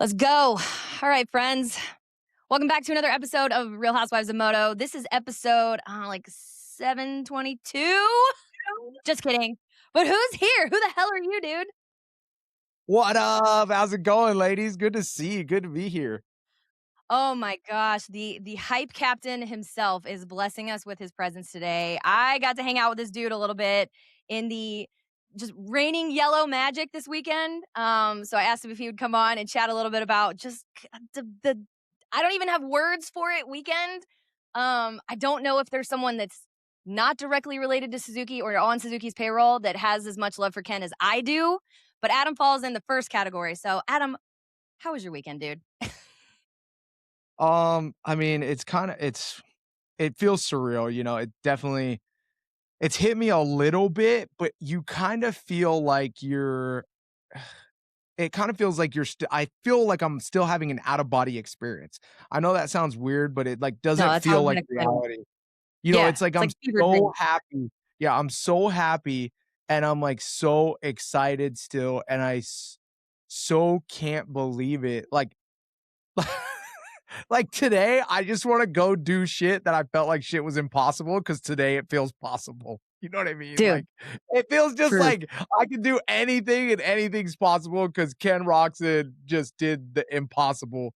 Let's go. All right, friends. Welcome back to another episode of Real Housewives of Moto. This is episode like 722. Just kidding. But who's here? Who the hell are you, dude? What up? How's it going, ladies? Good to see you. Good to be here. Oh my gosh, the hype captain himself is blessing us with his presence today. I got to hang out with this dude a little bit in the just raining yellow magic this weekend. So I asked him if he would come on and chat a little bit about just the I don't even have words for it weekend. I don't know if there's someone that's not directly related to Suzuki or on Suzuki's payroll that has as much love for Ken as I do. But Adam falls in the first category. So Adam, how was your weekend, dude? I mean, it feels surreal, it definitely it's hit me a little bit, but you kind of feel like you're it kind of feels like I feel like I'm still having an out of body experience. I know that sounds weird, but it like No, doesn't that's how I feel was like gonna explain it. reality. Yeah, It's like it's I'm like fever so dream. happy. Yeah, I'm so happy and I'm like so excited still and so can't believe it. Like today, I just wanna go do shit that I felt like shit was impossible because today it feels possible. You know what I mean? Dude, Like, it feels just truth. like I can do anything and anything's possible because Ken Roczen just did the impossible,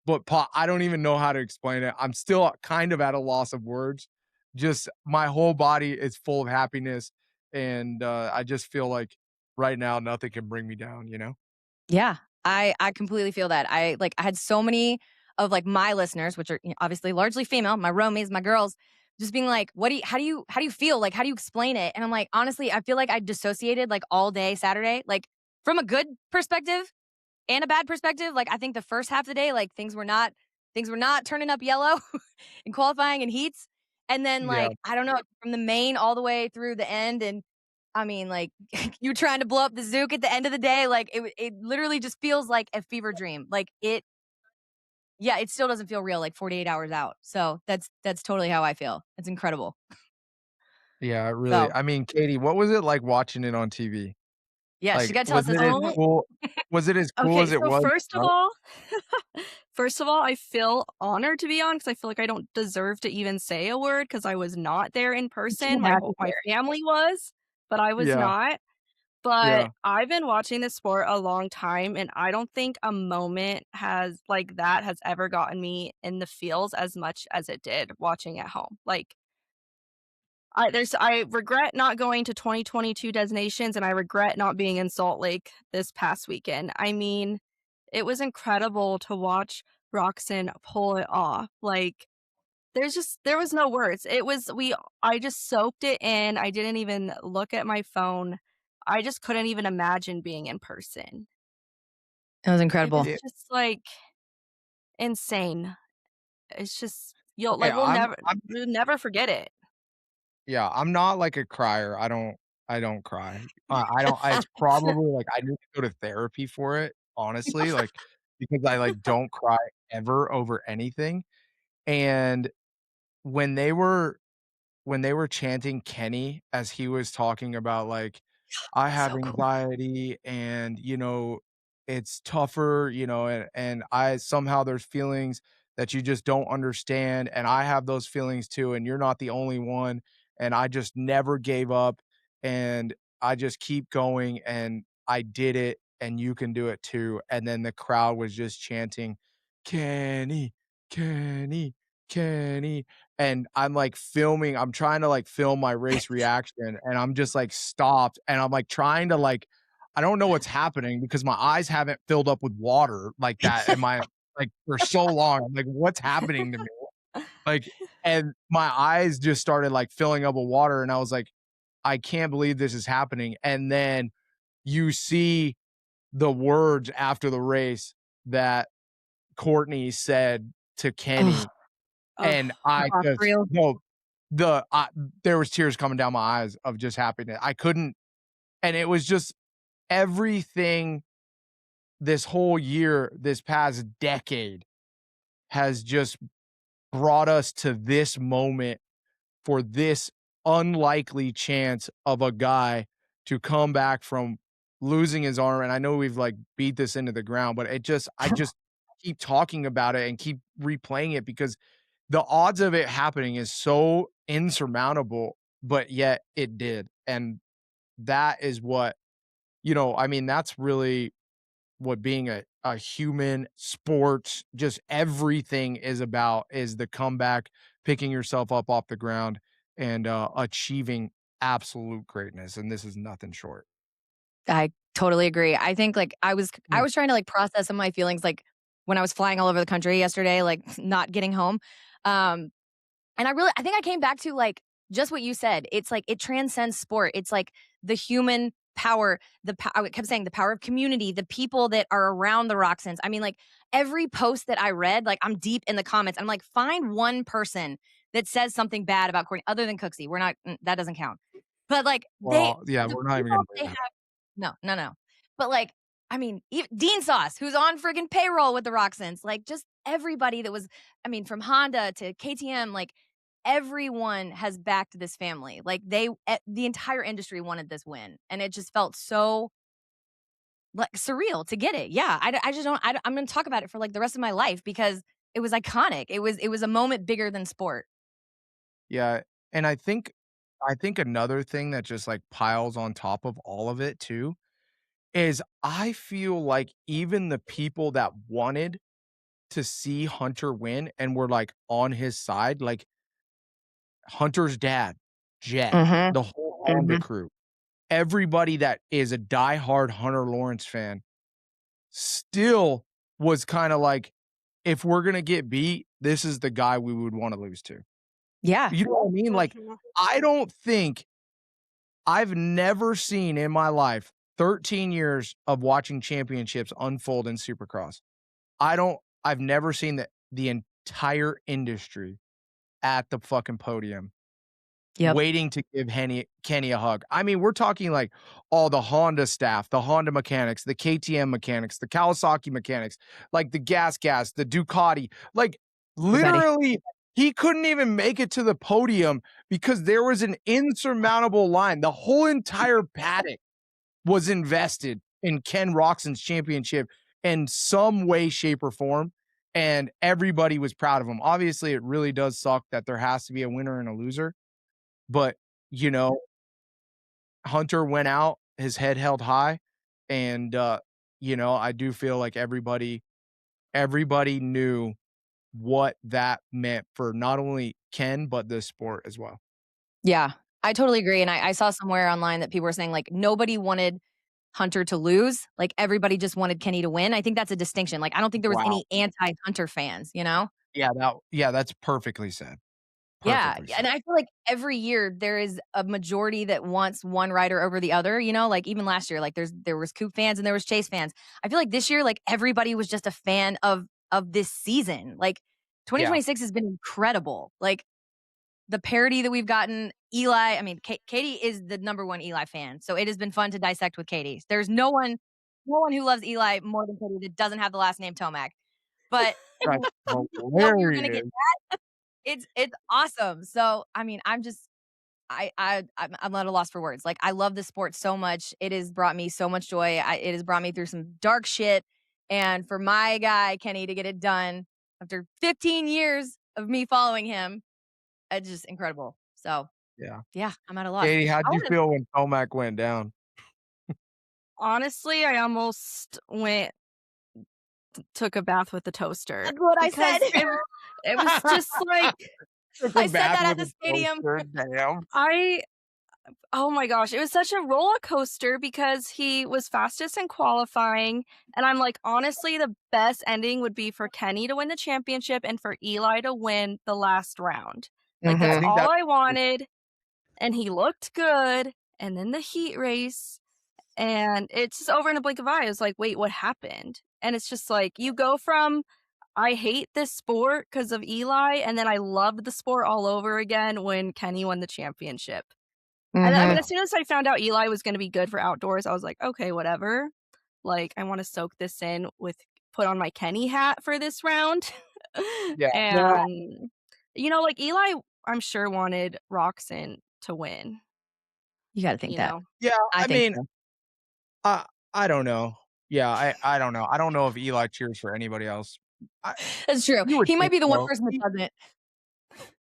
but I don't even know how to explain it. I'm still kind of at a loss of words. Just my whole body is full of happiness, and, I just feel like right now nothing can bring me down, you know? Yeah, I completely feel that. I had so many of, like, my listeners, which are, obviously largely female, my RHoMies, my girls, just being like, "What do you how do you feel? Like, how do you explain it?" And I'm like, "Honestly, I feel like I dissociated, like, all day Saturday." Like, from a good perspective and a bad perspective, like, I think the first half of the day, like, things were not turning up yellow in qualifying and heats, and then, Yeah. like, I don't know, from the main all the way through the end, and I mean, like, you trying to blow up the Zook at the end of the day, like, it literally just feels like a fever dream. Like, yeah, it still doesn't feel real, like, 48 hours out. So, that's totally how I feel. It's incredible. Yeah, So, I mean, Katie, what was it like watching it on TV? yeah, she Like, gotta tell us this one. was it as cool Okay, as it so was, first of right? all first of all, I feel honored to be on because I feel like I don't deserve to even say a word because I was not there in You person. had to My share it. family was, but I was Yeah, not. But yeah. I've been watching this sport a long time, and I don't think a moment has like that has ever gotten me in the feels as much as it did watching at home. Like, I regret not going to 2022 destinations, and I regret not being in Salt Lake this past weekend. I mean, it was incredible to watch Roxanne pull it off. Like, there was no words. I just soaked it in. I didn't even look at my phone. I just couldn't even imagine being in person. It was It was incredible. It just, like, insane. It's just okay, we'll never forget it. yeah, I'm not like a crier. I don't cry. I don't it's probably like I need to go to therapy for it, honestly, like, because I, like, don't cry ever over anything, and when they were when they were chanting Kenny as he was talking about, like, "I have So cool. anxiety and, it's tougher, and I somehow there's feelings that you just don't understand, and I have those feelings too, and you're not the only one, and I just never gave up, and I just keep going, and I did it, and you can do it too." And then the crowd was just chanting, "Kenny, Kenny, Kenny." And I'm trying to, like, film my race reaction, and I'm just, like, stopped, and I'm, like, trying to, like I don't know what's happening because my eyes haven't filled up with water like that and for so long. I'm like, "What's happening to me?" Like, and my eyes just started, like, filling up with water, and I was like, "I can't believe this is happening." And then you see the words after the race that Courtney said to Oh, Kenny, Ugh. and the I box just reel. no, there was tears coming down my eyes of just happiness. I couldn't and it was just everything this whole year, this past decade has just brought us to this moment for this unlikely chance of a guy to come back from losing his arm, and I know we've, like, beat this into the ground, but I just keep talking about it and keep replaying it because the odds of it happening is so insurmountable, but yet it did, and that is what I mean, that's really what being a human sports, just everything is about, is the comeback, picking yourself up off the ground, and, achieving absolute greatness, and this is nothing short. I totally agree. I think, like, I Mm. was trying to, like, process some of my feelings, like, when I was flying all over the country yesterday, like, not getting home. Um, and I think I came back to, like, just what you said. It's like it transcends sport. It's like the human power, I kept saying the power of community, the people that are around the Roxons. I mean, like, every post that I read, like, I'm deep in the comments. I'm like, find one person that says something bad about Courtney other than Cooksey. We're not that doesn't count. But, like, Well, yeah, the we're not even people gonna they bring have that. no, no, no. But, like, I mean, Dean Sauce, who's on friggin' payroll with the Roxons, like, just everybody that was I mean, from Honda to KTM, like, everyone has backed this family. Like, the entire industry wanted this win, and it just felt so, like, surreal to get it. Yeah, I just don't I'm gonna talk about it for, like, the rest of my life because it was iconic. It was a moment bigger than sport. Yeah, and I think another thing that just, like, piles on top of all of it too, is I feel like even the people that wanted to see Hunter win and were, like, on his side, like, Hunter's dad, Jet, Mhm, the whole Honda mhm. crew, everybody that is a diehard Hunter Lawrence fan still was kinda like, "If we're gonna get beat, this is the guy we would wanna lose to." Yeah. You know what I mean? Like, Mhm. I don't think I've never seen in my life 13 years of watching championships unfold in Supercross. I've never seen the entire industry at the fucking podium Yep. waiting to give Kenny a hug. I mean, we're talking like all the Honda staff, the Honda mechanics, the KTM mechanics, the Kawasaki mechanics, like the gas, the Ducati. Like Everybody. literally, he couldn't even make it to the podium because there was an insurmountable line. The whole entire paddock was invested in Ken Roczen's championship in some way, shape, or form. And everybody was proud of him. Obviously, it really does suck that there has to be a winner and a loser, but, you know, Hunter went out, his head held high, and, I do feel like everybody knew what that meant for not only Ken, but the sport as well. Yeah, I totally agree, and I saw somewhere online that people were saying, like, nobody wanted Hunter to lose, like, everybody just wanted Kenny to win. I think that's a distinction, like, I don't think there was Wow. any anti-Hunter fans, you know? Yeah, that's perfectly said. Yeah, Perfectly and said. I feel like every year there is a majority that wants one rider over the other, you know? Like, even last year, like, there was Coupe fans and there was Chase fans. I feel like this year, like, everybody was just a fan of this season. Like, Yeah. 2026 has been incredible. Like, the parody that we've gotten, Eli I mean, Katie is the number 1 Eli fan, so it has been fun to dissect with Katie. There's no one who loves Eli more than Katie that doesn't have the last name Tomac, but That's you know you're gonna get hilarious. it's awesome. So, I mean, I'm just I'm at a loss for words. Like, I love this sport so much. It has brought me so much joy. It has brought me through some dark shit, and for my guy, Kenny, to get it done after 15 years of me following him, it's just incredible. So, Yeah. yeah, I'm at a loss. Katie, how'd I you wanna feel when Tomac went down? Honestly, I almost took a bath with the toaster That's what I said. because it was just like Took a I said bath that at with the a stadium. toaster, damn. I oh my gosh, it was such a roller coaster because he was fastest in qualifying, and I'm like, honestly, the best ending would be for Kenny to win the championship and for Eli to win the last round. Like, I that's Mhm. think all that I wanted, and he looked good, and then the heat race, and it's just over in a blink of eye. I was like, "Wait, what happened?" And it's just like, you go from, "I hate this sport because of Eli," and then I loved the sport all over again when Kenny won the championship. And I mean, Mhm. yeah, as soon as I found out Eli was gonna be good for outdoors, I was like, "Okay, whatever." Like, I wanna soak this in with put on my Kenny hat for this round. yeah. Well, And, like, Eli, I'm sure wanted Roxon to win, You gotta think you that. know? yeah, I I think mean, so. I I don't know. Yeah, I don't know. I don't know if Eli cheers for anybody else. I That's true. you would He might think be the one so. person that doesn't.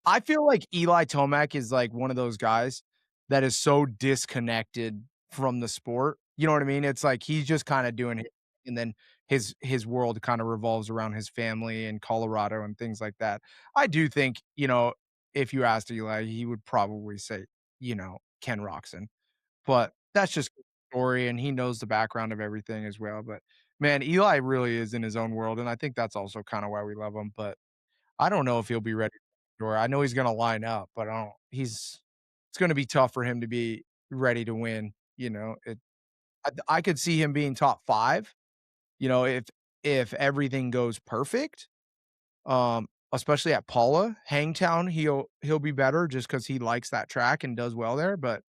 I feel like Eli Tomac is, like, one of those guys that is so disconnected from the sport, you know what I mean? It's like he's just kinda doing it, and then his world kinda revolves around his family in Colorado and things like that. I do think, if you asked Eli, he would probably say, Ken Roczen, but that's just his story, and he knows the background of everything as well, but, man, Eli really is in his own world, and I think that's also kinda why we love him, but I don't know if he'll be ready or I know he's gonna line up, but I don't it's gonna be tough for him to be ready to win, I could see him being top 5, if everything goes perfect, especially at Paula. Hangtown, he'll be better just because he likes that track and does well there, but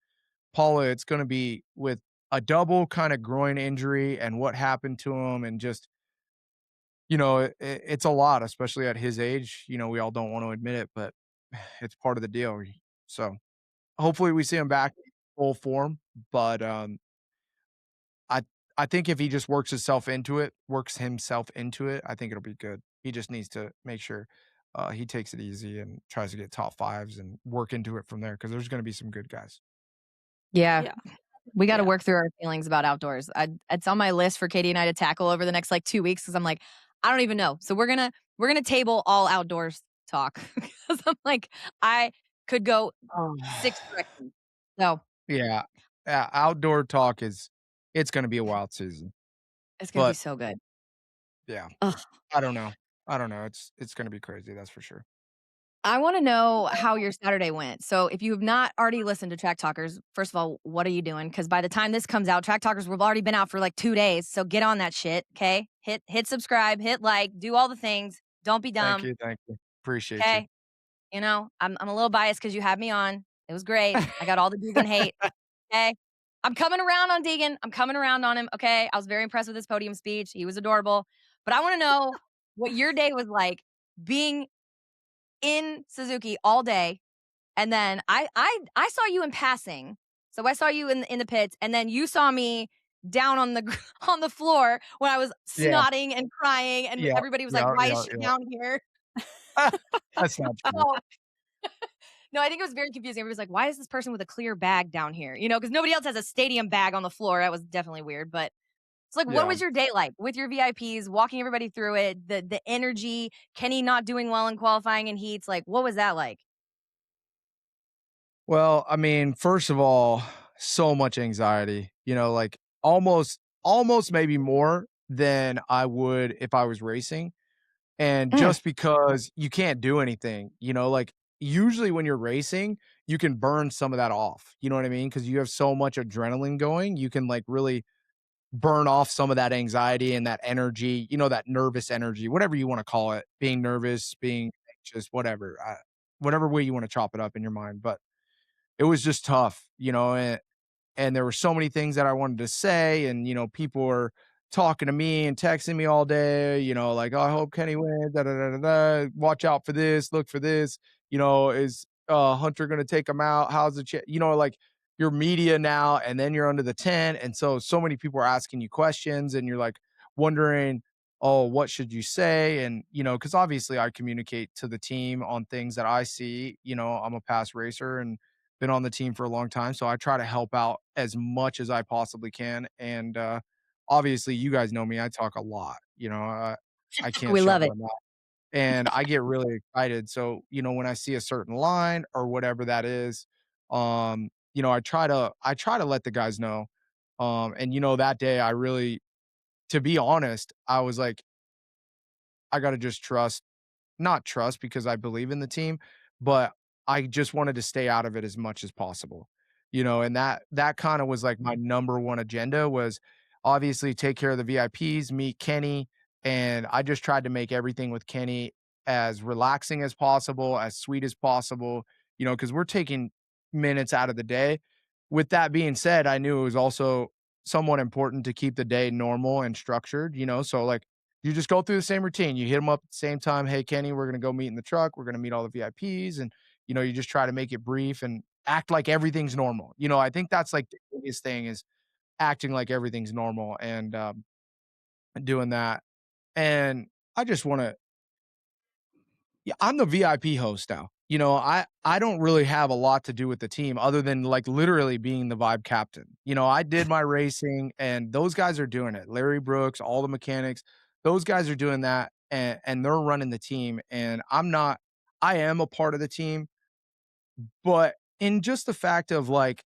Paula, it's gonna be with a double kinda groin injury and what happened to him and just it's a lot, especially at his age, we all don't wanna admit it, but it's part of the deal, so, hopefully, we see him back in full form, but, I I think if he just works himself into it, I think it'll be good. He just needs to make sure, he takes it easy and tries to get top 5s and work into it from there because there's gonna be some good guys. Yeah. Yeah, We gotta yeah. work through our feelings about outdoors. It's on my list for Katie and I to tackle over the next, like, 2 weeks because 'cause I'm like, "I don't even know." So we're gonna table all outdoors talk because 'cause I'm like, I could go Oh. 6 directions. So, Yeah. Yeah, outdoor talk it's gonna be a wild season, it's gonna be but so good. yeah, Ugh. I don't know. I don't know, it's gonna be crazy, that's for sure. I wanna know how your Saturday went. So, if you have not already listened to Track Talkers, first of all, what are you doing? Because by the time this comes out, Track Talkers will have already been out for, like, 2 days, so get on that shit, okay? Hit subscribe, hit like, do all the things. Don't be dumb, Thank you. Appreciate you. okay? I'm a little biased because you had me on. It was great. I got all the Deegan hate, okay? I'm coming around on Deegan. I'm coming around on him, okay? I was very impressed with his podium speech. He was adorable. But I wanna know what your day was like being in Suzuki all day, and then I saw you in passing. So I saw you in the pits, and then you saw me down on the on the floor when I was Yeah, snotting and crying, and yeah, everybody was like, yeah, "Why is yeah, she yeah. down here?" That's not true. So no, I think it was very confusing. Everybody's like, "Why is this person with a clear bag down here?" Because nobody else has a stadium bag on the floor. That was definitely weird. But it's like, what Yeah. was your day like with your VIPs, walking everybody through it, the energy, Kenny not doing well in qualifying and heats? Like, what was that like? Well, I mean, first of all, so much anxiety, like, almost maybe more than I would if I was racing, and Mm, just because you can't do anything, like, usually when you're racing, you can burn some of that off, you know what I mean? Because you have so much adrenaline going, you can, like, really burn off some of that anxiety and that energy, that nervous energy, whatever you wanna call it, being nervous, being anxious, whatever way you wanna chop it up in your mind, but it was just tough, and there were so many things that I wanted to say, and people were talking to me and texting me all day, like, "Oh, I hope Kenny wins, da da da da da. Watch out for this, look for this, is Hunter gonna take him out? How's the like your media now, and then you're under the tent, and so many people are asking you questions, and you're like wondering, oh, what should you say? And because obviously I communicate to the team on things that I see. I'm a past racer and been on the team for a long time, so I try to help out as much as I possibly can, and, obviously, you guys know me, I talk a lot, I can't we shut love my it. mouth, and I get really excited, so, when I see a certain line or whatever that is, I try to let the guys know, and, that day, I really to be honest, I was like, "I gotta just trust not trust because I believe in the team, but I just wanted to stay out of it as much as possible, and that kinda was, like, my number 1 agenda was obviously take care of the VIPs, meet Kenny, and I just tried to make everything with Kenny as relaxing as possible, as sweet as possible, because 'cause we're taking minutes out of the day. With that being said, I knew it was also somewhat important to keep the day normal and structured, so, like, you just go through the same routine. You hit them up at the same time. Hey, Kenny, we're gonna go meet in the truck. We're gonna meet all the VIPs, and you just try to make it brief and act like everything's normal. I think that's like the biggest thing is acting like everything's normal and, doing that. And I just wanna yeah, I'm the VIP host now. I don't really have a lot to do with the team other than, like, literally being the vibe captain. I did my racing, and those guys are doing it. Larry Brooks, all the mechanics, those guys are doing that, and they're running the team, and I'm not. I am a part of the team, but in just the fact of, like,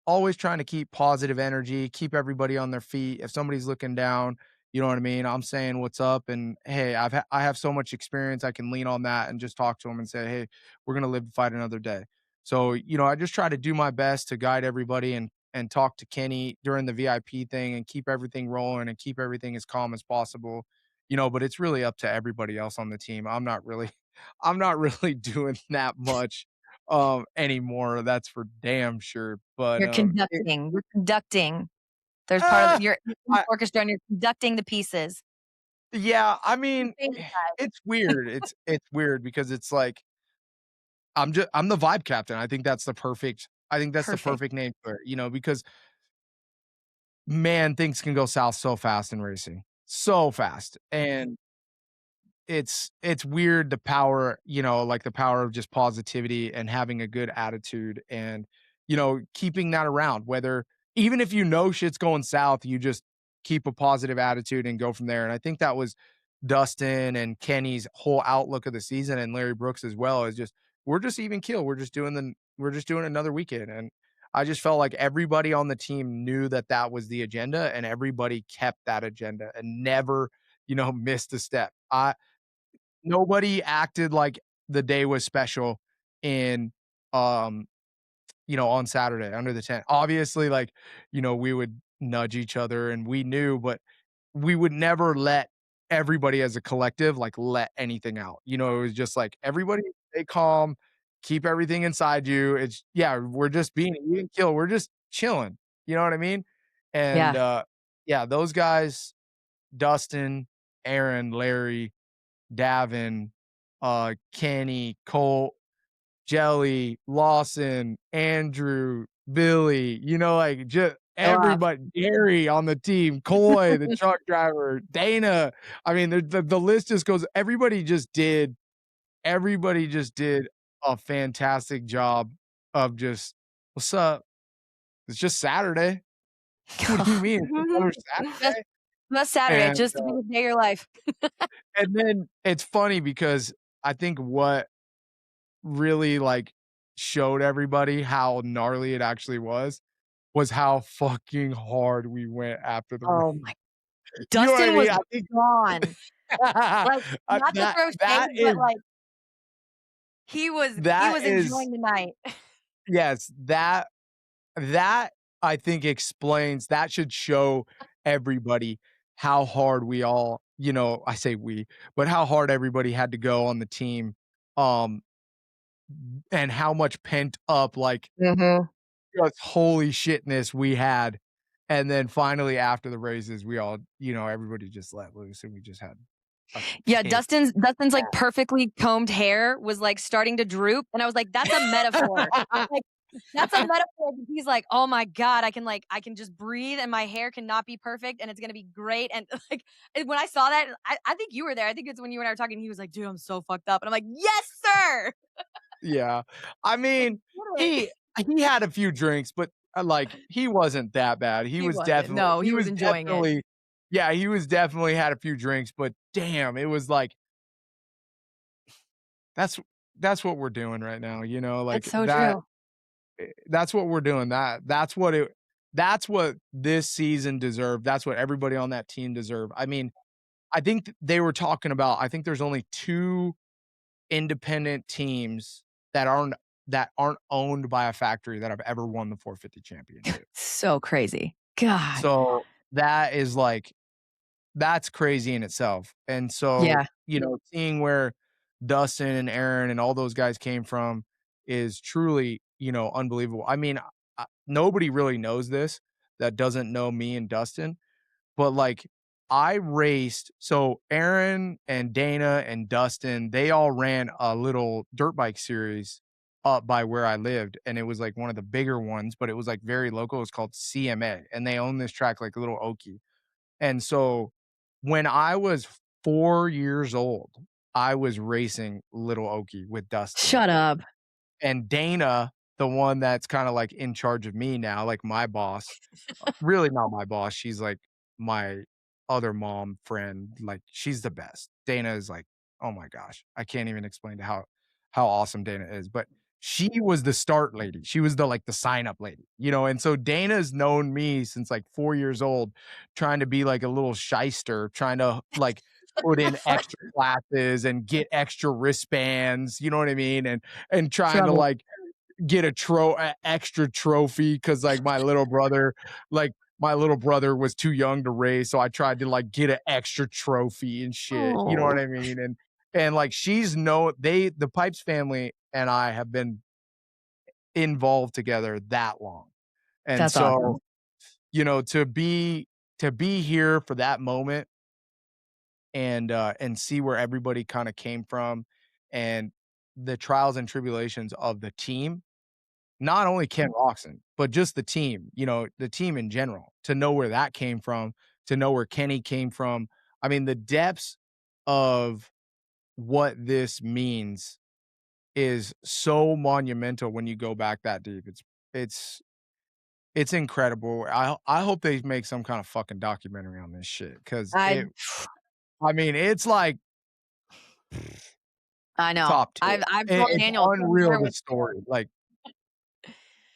always trying to keep positive energy, keep everybody on their feet. If somebody's looking down, you know what I mean? I'm saying what's up, and hey, I have so much experience. I can lean on that and just talk to them and say, hey, we're gonna live to fight another day. So I just try to do my best to guide everybody and talk to Kenny during the VIP thing and keep everything rolling and keep everything as calm as possible. But it's really up to everybody else on the team. I'm not really doing that much anymore. That's for damn sure. But You're conducting. There's part of uh, the you're in the I orchestra and you're conducting the pieces. yeah, I You mean, say it, guys. it's weird. It's weird because it's like I'm the vibe captain. I think that's the Perfect. perfect name for it, because man, things can go south so fast in racing. So fast. And it's weird the power, like the power of just positivity and having a good attitude and, keeping that around, whether even if shit's going south, you just keep a positive attitude and go from there. And I think that was Dustin and Kenny's whole outlook of the season and Larry Brooks as well is just we're just even kill. We're just doing another weekend. And I just felt like everybody on the team knew that that was the agenda and everybody kept that agenda and never, missed a step. I Nobody acted like the day was special in, um, on Saturday under the tent. Obviously, like, we would nudge each other and we knew, but we would never let everybody as a collective, like, let anything out. It was just like, everybody stay calm, keep everything inside you. We're just being even kill. We're just chilling. You know what I mean? And, Yeah. yeah, those guys, Dustin, Aaron, Larry, Davin, Kenny, Colt, Jelly, Lawson, Andrew, Billy, like just Go off. everybody, Gary on the team, Coy, the truck driver, Dana. I mean, the list just goes. Everybody just did a fantastic job of just what's up? It's just Saturday. What do you mean? It's just another Just Saturday. just Saturday, And just the biggest day of your life. then it's funny because I think what really, like, showed everybody how gnarly it actually was how fucking hard we went after the race. Oh my You know what I Dustin mean? was I think gone. Like, not to that throw that shade, but, is like, he that was is enjoying the night. yes, that I think explains that should show everybody how hard we all, I say we, but how hard everybody had to go on the team, um, and how much pent up, like, Mhm. just holy shitness we had. And then finally after the races, we all, everybody just let loose and we just had a Yeah, kick. Dustin's, like, perfectly combed hair was, like, starting to droop, and I was like, "That's a metaphor." Like, that's a metaphor because he's like, "Oh my god, I can just breathe and my hair cannot be perfect and it's gonna be great." And, like, and when I saw that, I think you were there. I think it's when you and I were talking, he was like, "Dude, I'm so fucked up." And I'm like, "Yes, sir!" Yeah. I mean, Literally. he had a few drinks, but, like, he wasn't that bad. He wasn't. No, He he was was enjoying it. definitely yeah, he was definitely had a few drinks, but damn, it was like, that's that's what we're doing right now, It's like, so true. that's what we're doing. That's what this season deserved. That's what everybody on that team deserved. I mean, I think they were talking about I think there's only 2 independent teams that aren't owned by a factory that have ever won the 450 championship. So crazy. God. So, that is, like that's crazy in itself. And so, Yeah. seeing where Dustin and Aaron and all those guys came from is truly, unbelievable. I mean, nobody really knows this that doesn't know me and Dustin, but, like, I raced so Aaron and Dana and Dustin, they all ran a little dirt bike series, up by where I lived, and it was, like, one of the bigger ones, but it was, like, very local. It was called CMA, and they own this track like Little Okie. And so when I was 4 years old, I was racing Little Okie with Dustin. Shut up. And Dana, the one that's kinda, like, in charge of me now, like, my boss, really not my boss, she's, like, my other mom friend, like, she's the best. Dana is, like, oh my gosh, I can't even explain to how awesome Dana is, but she was the start lady. She was the, like, the sign-up lady, you know, and so Dana's known me since, like, 4 years old, trying to be, like, a little shyster, trying to, like, put in extra classes and get extra wristbands, you know what I mean, and trying to, Trouble. like, get a extra trophy because like my little brother was too young to race, so I tried to like get an extra trophy and shit. You know Oh, what I mean? And like she's no they the Pipes family and I have been involved together that long. And That's awesome. so, you know, to be here for that moment and see where everybody kind of came from and the trials and tribulations of the team. Not only Ken Roczen, but just the team, you know, the team in general, to know where that came from, to know where Kenny came from. I mean, the depths of what this means is so monumental when you go back that deep. It's it's incredible. I hope they make some kind of fucking documentary on this shit because I it I mean, it's like I know. top tier. I've told It's Daniel unreal the story. Like,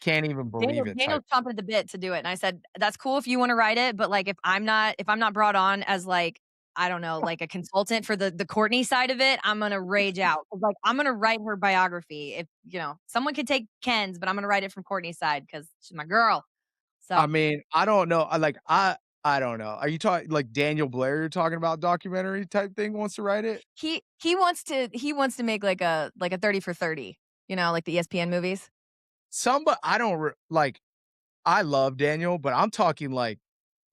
can't even Daniel believe it Daniel's type. chomping at the bit to do it, and I said, "That's cool if you wanna write it, but, like, if I'm not brought on as, like, I don't know, like, a consultant for the Courtney side of it, I'm gonna rage out. 'Cause, like, I'm gonna write her biography if, you know, someone could take Ken's, but I'm gonna write it from Courtney's side because she's my girl." So, I mean, I don't know. I don't know. Are you talking like Daniel Blair? You're talking about documentary type thing? Wants to write it? he wants to make, like a 30 for 30, you know, like the ESPN movies? Somebody I don't like. I love Daniel, but I'm talking like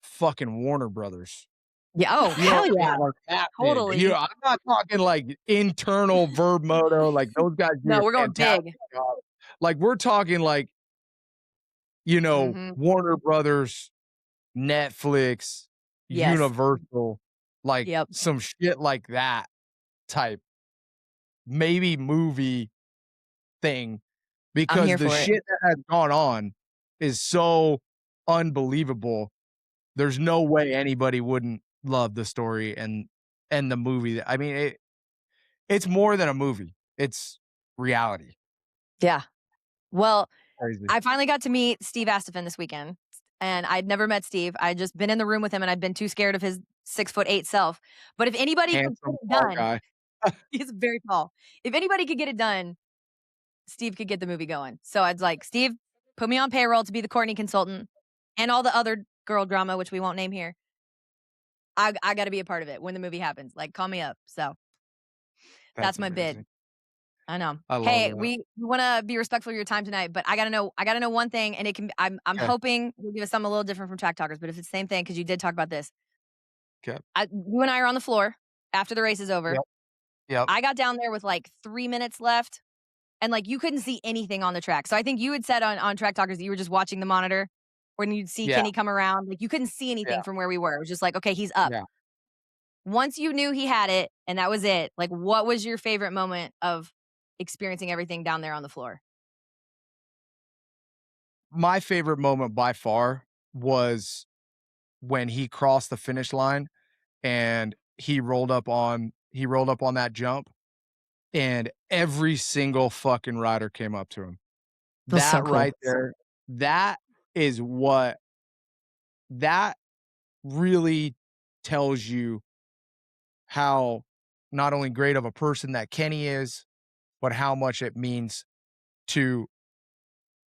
fucking Warner Brothers. Yeah, oh, You know hell what I mean? yeah. Like that big. You know, totally. I'm not talking like internal Verb Moto. Like those guys do No, a we're going fantastic big. job. Like we're talking like Mhm. Warner Brothers, Netflix, Yes. Universal, like Yep. some shit like that type, maybe movie thing I'm because here the for it. shit that has gone on is so unbelievable. There's no way anybody wouldn't love the story and the movie. I mean, it's more than a movie. It's reality. Yeah. Well, Crazy. I finally got to meet Steve Astafin this weekend, and I'd never met Steve. I'd just been in the room with him, and I'd been too scared of his 6'8" self. But if anybody could get Handsome it tall done, guy. he's very tall. If anybody could get it done, Steve could get the movie going. So I'd like, Steve, put me on payroll to be the Courtney consultant and all the other girl drama, which we won't name here. I got to be a part of it when the movie happens. Like, call me up. So that's That's my bid. amazing. I know. I love Hey, that. we want to be respectful of your time tonight, but I gotta know one thing, and it can. I'm Okay. hoping you'll give us something a little different from Track Talkers, but if it's the same thing, because you did talk about this, Okay. you and I are on the floor after the race is over. Yep. Yep. I got down there with like 3 minutes left, and like you couldn't see anything on the track. So I think you had said on Track Talkers that you were just watching the monitor when you'd see Yeah. Kenny come around. Like you couldn't see Yeah. anything from where we were. It was just like, okay, he's up. Yeah. Once you knew he had it, and that was it. Like, what was your favorite moment of experiencing everything down there on the floor? My favorite moment by far was when he crossed the finish line and he rolled up on that jump and every single fucking rider came up to him. Feels so That cool. right there, that is what that really tells you how not only great of a person that Kenny is, but how much it means to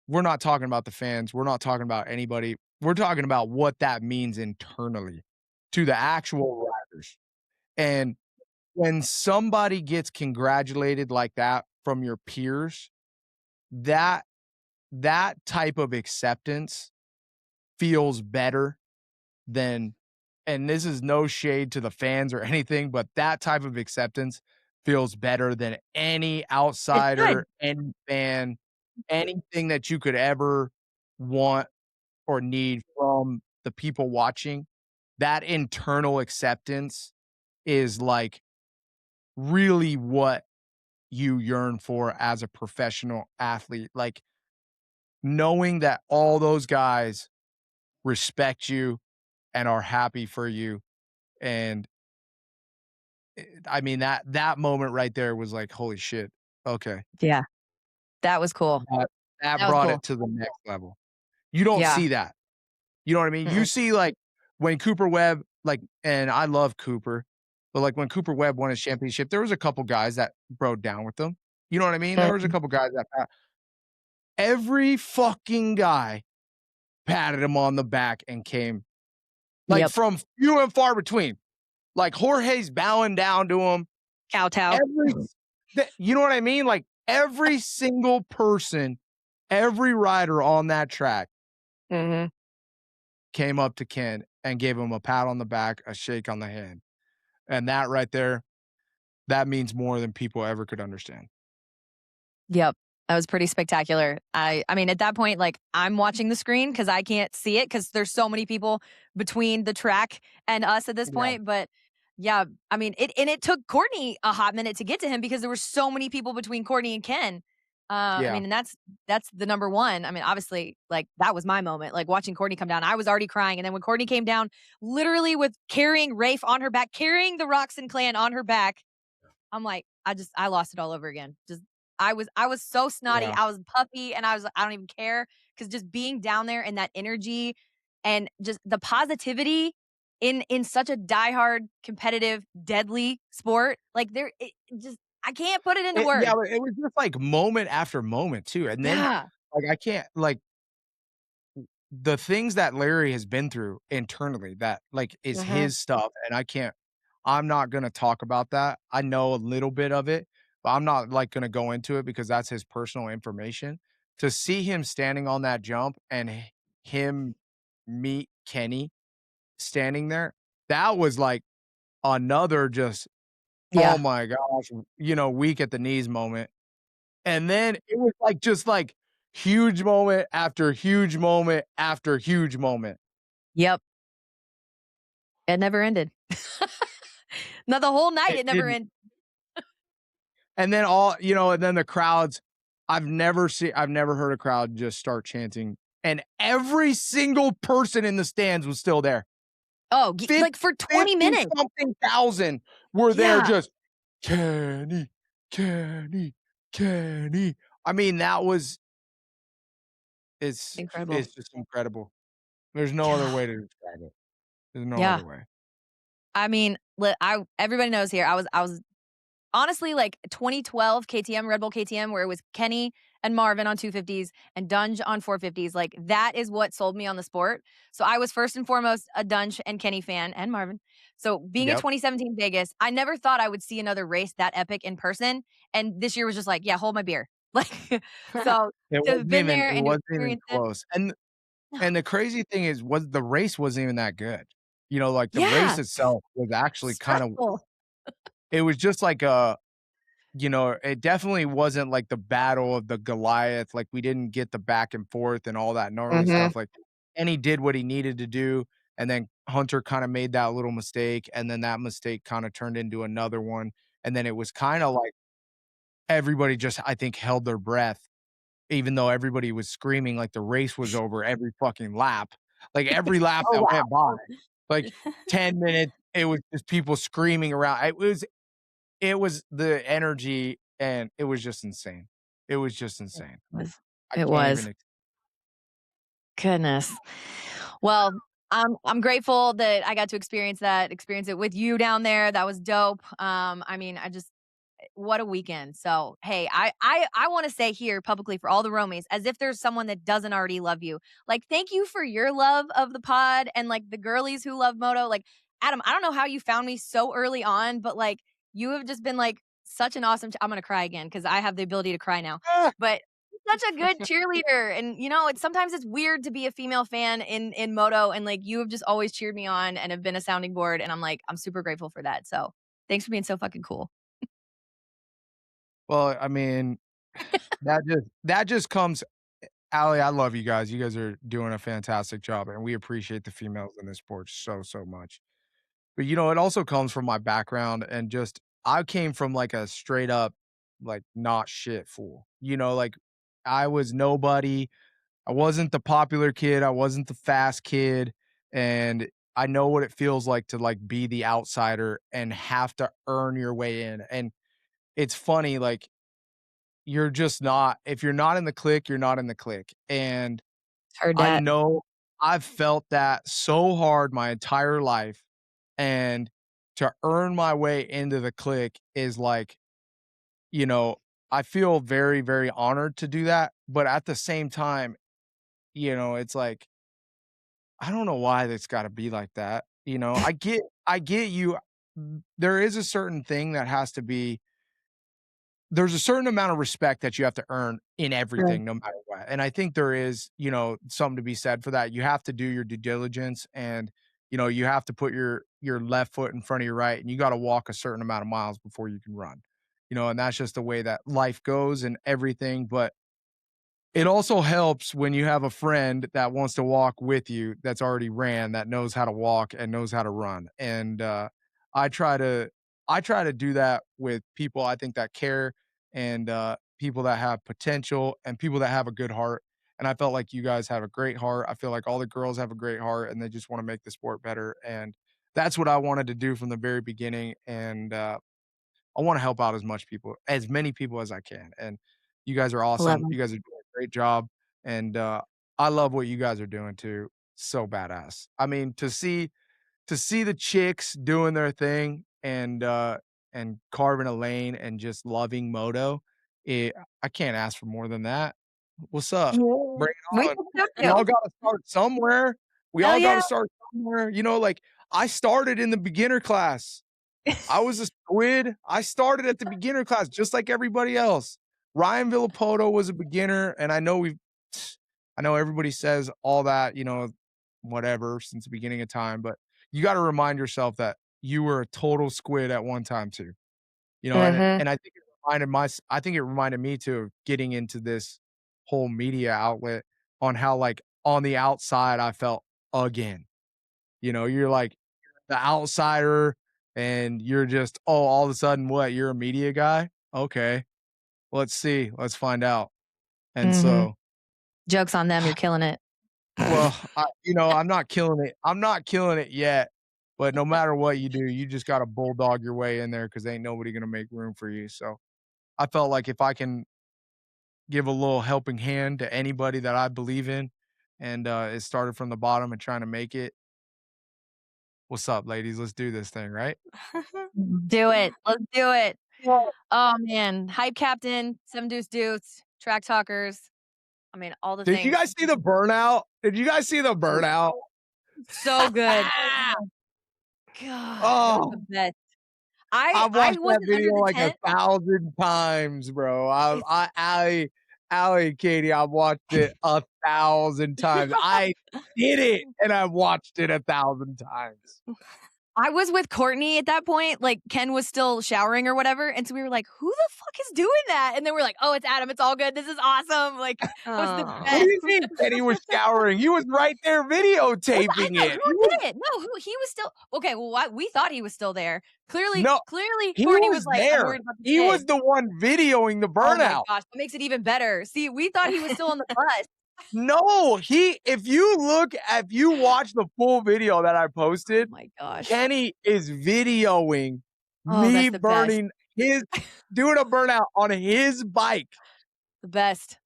we're not talking about the fans, we're not talking about anybody. We're talking about what that means internally to the actual riders. And when somebody gets congratulated like that from your peers, that that type of acceptance feels better than and this is no shade to the fans or anything, but that type of acceptance feels better than any It should. outsider, any fan, anything that you could ever want or need from the people watching. That internal acceptance is, like, really what you yearn for as a professional athlete, like, knowing that all those guys respect you and are happy for you, and, I mean, that moment right there was like, "Holy shit, okay." Yeah, that was cool. That that That was brought it cool. to the next level. You don't Yeah. see that. You know what I mean? You Mm-mm. see, like, when Cooper Webb, like, and I love Cooper, but, like, when Cooper Webb won his championship, there was a couple guys that broke down with him. You know what I mean? There was a Mhm. couple guys that every fucking guy patted him on the back and came, like, Yep. from few and far between. Like, Jorge's bowing down to him. Kowtow. Every you know what I mean? Like, every single person, every rider on that track Mhm. came up to Ken and gave him a pat on the back, a shake on the hand, and that right there, that means more than people ever could understand. Yep. That was pretty spectacular. I mean, at that point, like, I'm watching the screen because I can't see it because there's so many people between the track and us at this Yeah, point. But yeah, I mean, it took Courtney a hot minute to get to him because there were so many people between Courtney and Ken. I yeah. mean, and that's the number one. I mean, obviously, like that was my moment. Like watching Courtney come down, I was already crying, and then when Courtney came down, literally with carrying Rafe on her back, carrying the Roxon clan on her back, I'm like, I lost it all over again. Just I was so snotty, Yeah. I was puffy, and I was like, I don't even care because just being down there and that energy and just the positivity in such a diehard, competitive, deadly sport, like it just I can't put it into Yeah, words. but it was just, like, moment after moment too, and then, Yeah. like, I can't like, the things that Larry has been through internally that, like, is Mhm. his stuff, and I'm not gonna talk about that. I know a little bit of it, but I'm not, like, gonna go into it because that's his personal information. To see him standing on that jump and him meet Kenny standing there, that was, like, another just, "Oh Yeah. my gosh," weak at the knees moment. And then it was, like, just, like, huge moment after huge moment after huge moment. Yep. It never ended. No, the whole night It it never didn't. ended. And then and then the crowds, I've never heard a crowd just start chanting, and every single person in the stands was still there. Oh, Fif like for 20 50 minutes. something thousand were there Yeah. just, "Kenny, Kenny, Kenny." I mean, that was Incredible. it's just incredible. There's no other way to describe it. There's no Yeah. other way. I mean, I everybody knows here. I was honestly, like 2012 KTM, Red Bull KTM, where it was Kenny and Marvin on 250s and Dunge on 450s. Like that is what sold me on the sport. So I was first and foremost a Dunge and Kenny fan and Marvin. So being in Yep. 2017 Vegas, I never thought I would see another race that epic in person. And this year was just like, yeah, hold my beer. Like, so to have been there It and to wasn't even experience it. close, and No. the crazy thing is was the race wasn't even that good. Like, the race Yeah. itself was actually kinda Stressful. it was just like it definitely wasn't like the battle of the Goliath, like, we didn't get the back and forth and all that gnarly Mhm. stuff, like, and he did what he needed to do, and then Hunter kinda made that little mistake, and then that mistake kinda turned into another one, and then it was kinda like everybody just, I think, held their breath even though everybody was screaming like the race was over every fucking lap. Like, every lap Oh that wow. went by, like, 10 minutes, it was just people screaming around. It was the energy, and it was just insane. It was just It insane. was. I It can't even was. Goodness. Well, I'm grateful that I got to experience it with you down there. That was dope. I mean, I just what a weekend. So, hey, I want to say here publicly for all the Romies, as if there's someone that doesn't already love you. Like, thank you for your love of the pod and like the girlies who love Moto. Like, Adam, I don't know how you found me so early on, but like you have just been like such an awesome. I'm gonna cry again because I have the ability to cry now. Ah! But such a good cheerleader, and it's sometimes it's weird to be a female fan in Moto, and like you have just always cheered me on and have been a sounding board, and I'm super grateful for that. So thanks for being so fucking cool. Well, I mean, that just comes Allie, I love you guys. You guys are doing a fantastic job, and we appreciate the females in this sport so, so much. But, it also comes from my background and just I came from, like, a straight up, like, not shit fool. Like, I was nobody. I wasn't the popular kid, I wasn't the fast kid, and I know what it feels like to, like, be the outsider and have to earn your way in, and it's funny, like, you're just not if you're not in the clique, you're not in the clique, and Heard I that. know I've felt that so hard my entire life, and to earn my way into the clique is like, you know, I feel very, very honored to do that, but at the same time, it's like, I don't know why it's gotta be like that, I get you there is a certain thing that has to be there's a certain amount of respect that you have to earn in True. everything no matter what, and I think there is, something to be said for that. You have to do your due diligence and, you have to put your left foot in front of your right, and you gotta walk a certain amount of miles before you can run, and that's just the way that life goes and everything, but it also helps when you have a friend that wants to walk with you that's already ran, that knows how to walk and knows how to run, and, I try to I try to do that with people I think that care and, people that have potential and people that have a good heart, and I felt like you guys have a great heart. I feel like all the girls have a great heart, and they just wanna make the sport better, and that's what I wanted to do from the very beginning, and, I wanna help out as many people as I can, and you guys are Love awesome. 'em. You guys are doing a great job, and, I love what you guys are doing too. So badass. I mean, to see the chicks doing their thing and carving a lane and just loving moto, I can't ask for more than that. What's up? Yeah. Bring We it on. took We all you. gotta start somewhere. We Hell all yeah. gotta start somewhere, like, I started in the beginner class. I was a squid. I started at the beginner class just like everybody else. Ryan Villapoto was a beginner, and I know everybody says all that, whatever since the beginning of time, but you gotta remind yourself that you were a total squid at one time too, and Mhm. and I think it reminded me too of getting into this whole media outlet on how, like, on the outside I felt again. You're like the outsider and you're just, oh, all of a sudden what? You're a media guy? Okay. Let's see. Let's find out. And Mhm. so, Joke's on them, you're killing it. well, I'm not killing it. I'm not killing it yet. But no matter what you do, you just got to bulldog your way in there because ain't nobody going to make room for you. So I felt like if I can give a little helping hand to anybody that I believe in and it started from the bottom and trying to make it, what's up, ladies? Let's do this thing, right? Do it. Let's do it. Oh, man. Hype captain, 7 Deuce Deuce, track talkers. I mean, all the Did you things. guys see the burnout? Did you guys see the burnout? So good. God, it was the Oh, best. I I've I watched that wasn't under video the like tent. 1,000 times, bro. It's Allie, Katie, I've watched it 1,000 times. I did it, and I watched it 1,000 times. I was with Courtney at that point, like, Ken was still showering or whatever, and so we were like, "Who the fuck is doing that?" And then we're like, "Oh, it's Adam, it's all good, this is awesome." Like, it was the What do best. you Oh. mean Kenny was showering? He was right there Well, I videotaping know, it. who did it? No, who he was still okay, well, why we thought he was still there. Clearly No, clearly, he Courtney was was like, "I'm there. worried about the He was kids." the one videoing the Oh my burnout. gosh, that makes it even better. See, we thought he was still on the bus. No, if you watch the full video that I Oh posted, my gosh. Kenny is videoing Oh, me that's the best. burning his doing a burnout on his bike. The best.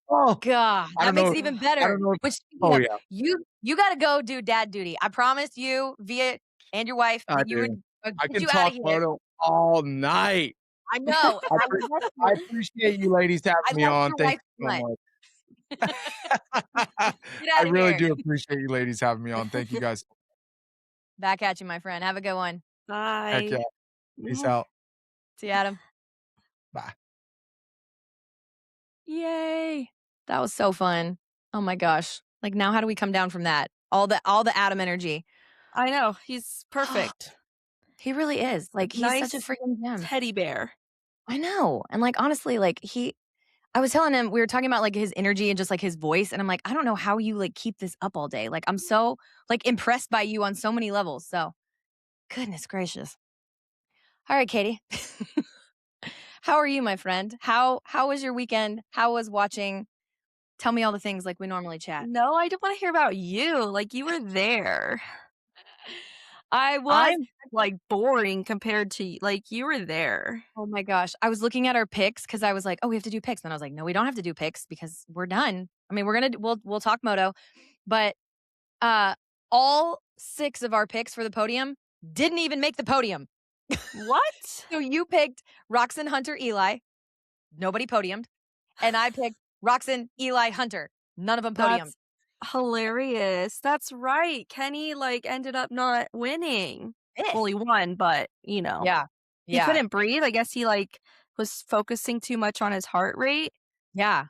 Oh, God, I that don't makes know it even I better. don't know if Which speaking oh, of, yeah, you gotta go do dad duty. I promised you via and your wife I that you do. would, I get can you out of talk here. photo all night. I know, I I pre was next to I you. appreciate you ladies having I me like on. your Thank wife you so so much. much. Get I out of really here. do appreciate you ladies having me on. Thank you guys. Back at you, my friend. Have a good one. Heck yeah. Bye. Peace out. See you, Adam. Bye. Yay. That was so fun. Oh my gosh. Like, now how do we come down from that? All the Adam energy. I know, he's perfect. He really is. Like, he's such a Nice freaking gem. teddy bear. I know. And like honestly, like I was telling him we were talking about like his energy and just like his voice and I'm like, I don't know how you like keep this up all day. Like I'm so like impressed by you on so many levels. So, goodness gracious. All right, Katie. How are you, my friend? How was your weekend? How was watching? Tell me all the things like we normally chat. No, I don't wanna hear about you, like, you were there. I was. I'm, like, boring compared to like, you were there. Oh my gosh. I was looking at our picks because I was like, oh, we have to do picks. Then I was like, no, we don't have to do picks because we're done. I mean, we'll talk moto, but uh all six of our picks for the podium didn't even make the podium. What? So you picked Roxon, Hunter, Eli. Nobody podiumed. And I picked Roxon, Eli, Hunter. None of them podiumed. That's hilarious. That's right. Kenny, like, ended up not winning. Well, he Fifth. won, but, Yeah. he Yeah. couldn't breathe. I guess he, like, was focusing too much on his heart rate. Yeah.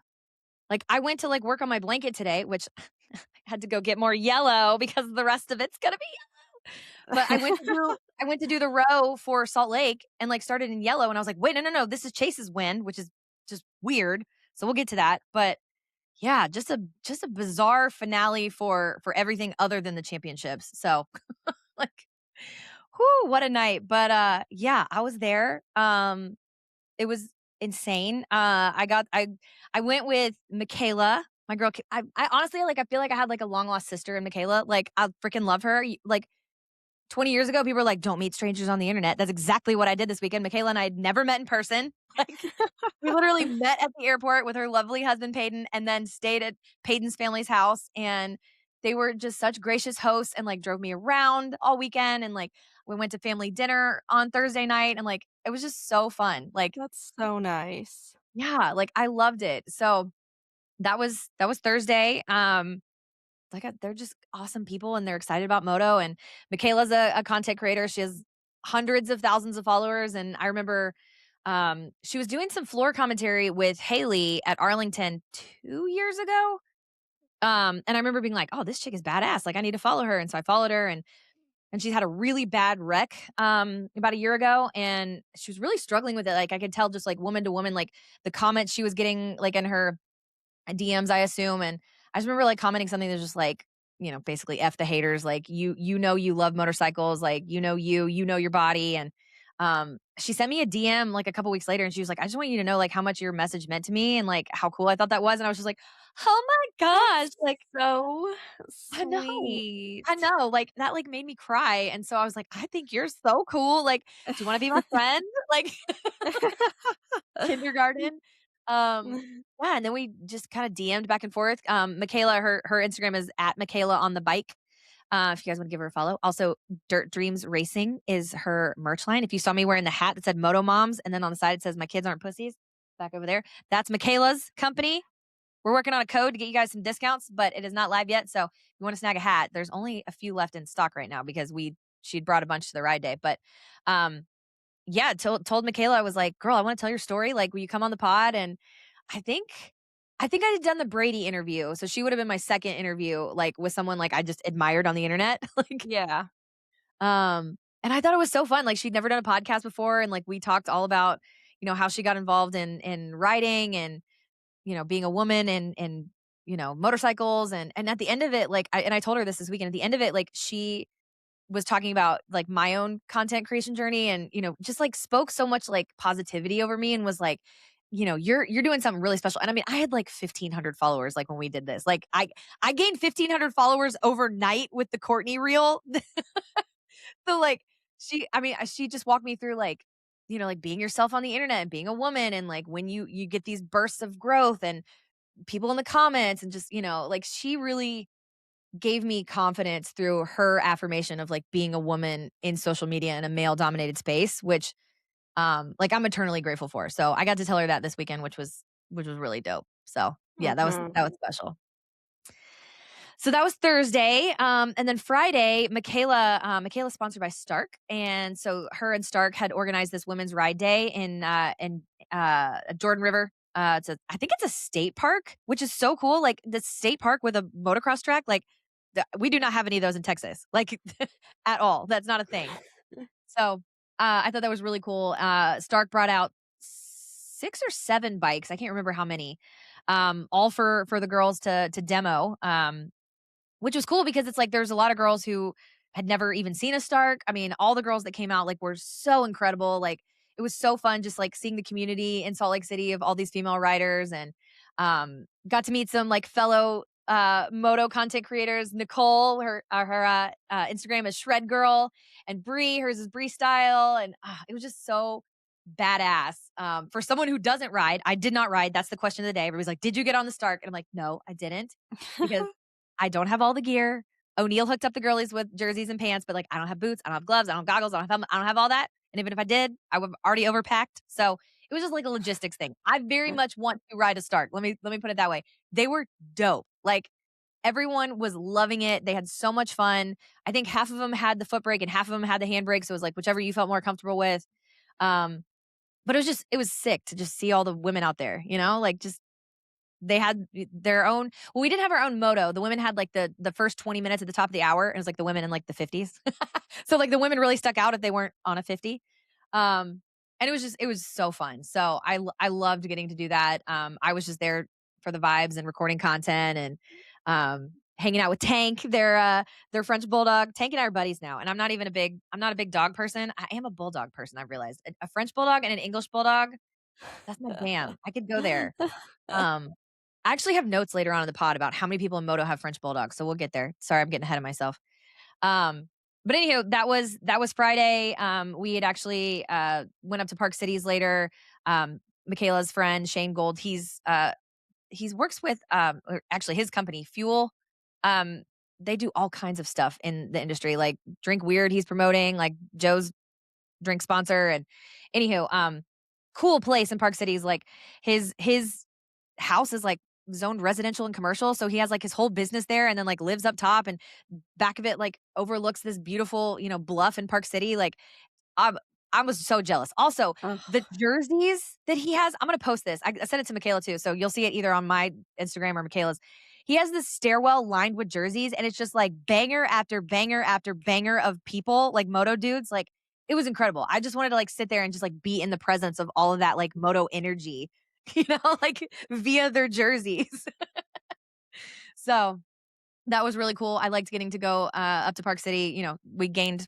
Like I went to like work on my blanket today, which I had to go get more yellow because the rest of it's gonna be yellow. But I went to do the row for Salt Lake and like started in yellow and I was like, wait, no. This is Chase's win, which is just weird. So we'll get to that. But yeah, just a bizarre finale for everything other than the championships. So like whoo, what a night. But yeah, I was there. It was insane. I went with Michaela, my girl. I honestly like. I feel like I had like a long lost sister in Michaela. Like I freaking love her. Like 20 years ago, people were like, "Don't meet strangers on the internet." That's exactly what I did this weekend. Michaela and I had never met in person. Like we literally met at the airport with her lovely husband Peyton, and then stayed at Peyton's family's house. And they were just such gracious hosts, and like drove me around all weekend. And like we went to family dinner on Thursday night, and like it was just so fun. Like That's so nice. yeah, like I loved it. So that was Thursday. They're just awesome people and they're excited about moto. And Michaela's a content creator. She has hundreds of thousands of followers. And I remember she was doing some floor commentary with Haley at Arlington 2 years ago. And I remember being like, oh, this chick is badass. Like I need to follow her. And so I followed her and she's had a really bad wreck about a year ago and she was really struggling with it. Like I could tell just like woman to woman, like the comments she was getting like in her DMs, I assume. And I just remember like commenting something that's just like, basically F the haters. Like you love motorcycles, like you know your body. And she sent me a DM like a couple weeks later and she was like, I just want you to know like how much your message meant to me and like how cool I thought that was. And I was just like, oh my gosh, That's like so I know. sweet. I know, like, that, like, made me cry, and so I was like, "I think you're so cool, like, do you wanna be my friend?" Like, kindergarten. Yeah, and then we just kinda DM'd back and forth. Michaela, her Instagram is at Michaela on the bike, if you guys wanna give her a follow. Also, Dirt Dreams Racing is her merch line. If you saw me wearing the hat that said Moto Moms, and then on the side it says, "My kids aren't pussies," back over there, that's Michaela's company. We're working on a code to get you guys some discounts, but it is not live yet. So if you want to snag a hat, there's only a few left in stock right now because she'd brought a bunch to the ride day. But yeah, told Michaela, I was like, girl, I want to tell your story. Like, will you come on the pod? And I think I had done the Brady interview. So she would have been my second interview, like with someone like I just admired on the internet. Like, Yeah. and I thought it was so fun. Like she'd never done a podcast before. And like we talked all about, how she got involved in writing and being a woman and motorcycles and at the end of it, like I told her this weekend, at the end of it, like she was talking about like my own content creation journey and, just like spoke so much like positivity over me and was like, you're doing something really special. And I mean, I had like 1,500 followers like when we did this. Like I gained 1,500 followers overnight with the Courtney reel. So like she just walked me through like like being yourself on the internet and being a woman and like when you get these bursts of growth and people in the comments and just like she really gave me confidence through her affirmation of like being a woman in social media in a male dominated space, which like I'm eternally grateful for. So I got to tell her that this weekend, which was really dope. So yeah, that was Mhm. special. So that was Thursday. And then Friday, Michaela's sponsored by Stark. And so her and Stark had organized this women's ride day in Jordan River. I think it's a state park, which is so cool. Like the state park with a motocross track, like we do not have any of those in Texas, like at all. That's not a thing. So I thought that was really cool. Stark brought out 6 or 7 bikes, I can't remember how many, all for the girls to demo, which was cool because it's like there's a lot of girls who had never even seen a Stark. I mean, all the girls that came out, like, were so incredible, like, it was so fun just, like, seeing the community in Salt Lake City of all these female riders and, got to meet some, like, fellow, moto content creators. Nicole, Instagram is Shred Girl, and Bree, hers is Bree Style, and, it was just so badass, for someone who doesn't ride. I did not ride, that's the question of the day. Everybody's like, "Did you get on the Stark?" And I'm like, "No, I didn't," because I don't have all the gear. O'Neill hooked up the girlies with jerseys and pants, but, like, I don't have boots, I don't have gloves, I don't have goggles, I don't have helmet, I don't have all that, and even if I did, I would've already overpacked, so it was just, like, a logistics thing. I very much want to ride a Stark, let me put it that way. They were dope, like, everyone was loving it, they had so much fun. I think half of them had the foot brake and half of them had the handbrake, so it was, like, whichever you felt more comfortable with. Um, but it was sick to just see all the women out there, like, just they had their own well, we didn't have our own moto. The women had, like, the first 20 minutes at the top of the hour, and it was, like, the women in, like, the 50s. So, like, the women really stuck out if they weren't on a 50. And it was so fun. So, I loved getting to do that. I was just there for the vibes and recording content and, hanging out with Tank, their French bulldog. Tank and I are buddies now, and I'm not a big dog person. I am a bulldog person, I've realized. A French bulldog and an English bulldog, that's my jam. I could go there. Um, I actually have notes later on in the pod about how many people in moto have French bulldogs, so we'll get there. Sorry, I'm getting ahead of myself. But anyhow, that was Friday. We had actually went up to Park Cities later. Michaela's friend Shane Gold, he's works with or actually his company Fuel. Um, they do all kinds of stuff in the industry, like Drink Weird. He's promoting like Joe's drink sponsor, and anyhow, cool place in Park Cities. Like his house is like zoned residential and commercial. So he has like his whole business there and then like lives up top and back of it like overlooks this beautiful, bluff in Park City. Like I'm I was so jealous. Also, Ugh. the jerseys that he has, I'm gonna post this. I sent it to Michaela too. So you'll see it either on my Instagram or Michaela's. He has this stairwell lined with jerseys, and it's just like banger after banger after banger of people, like moto dudes. Like it was incredible. I just wanted to like sit there and just like be in the presence of all of that like moto energy, like via their jerseys. So that was really cool. I liked getting to go up to Park City. We gained,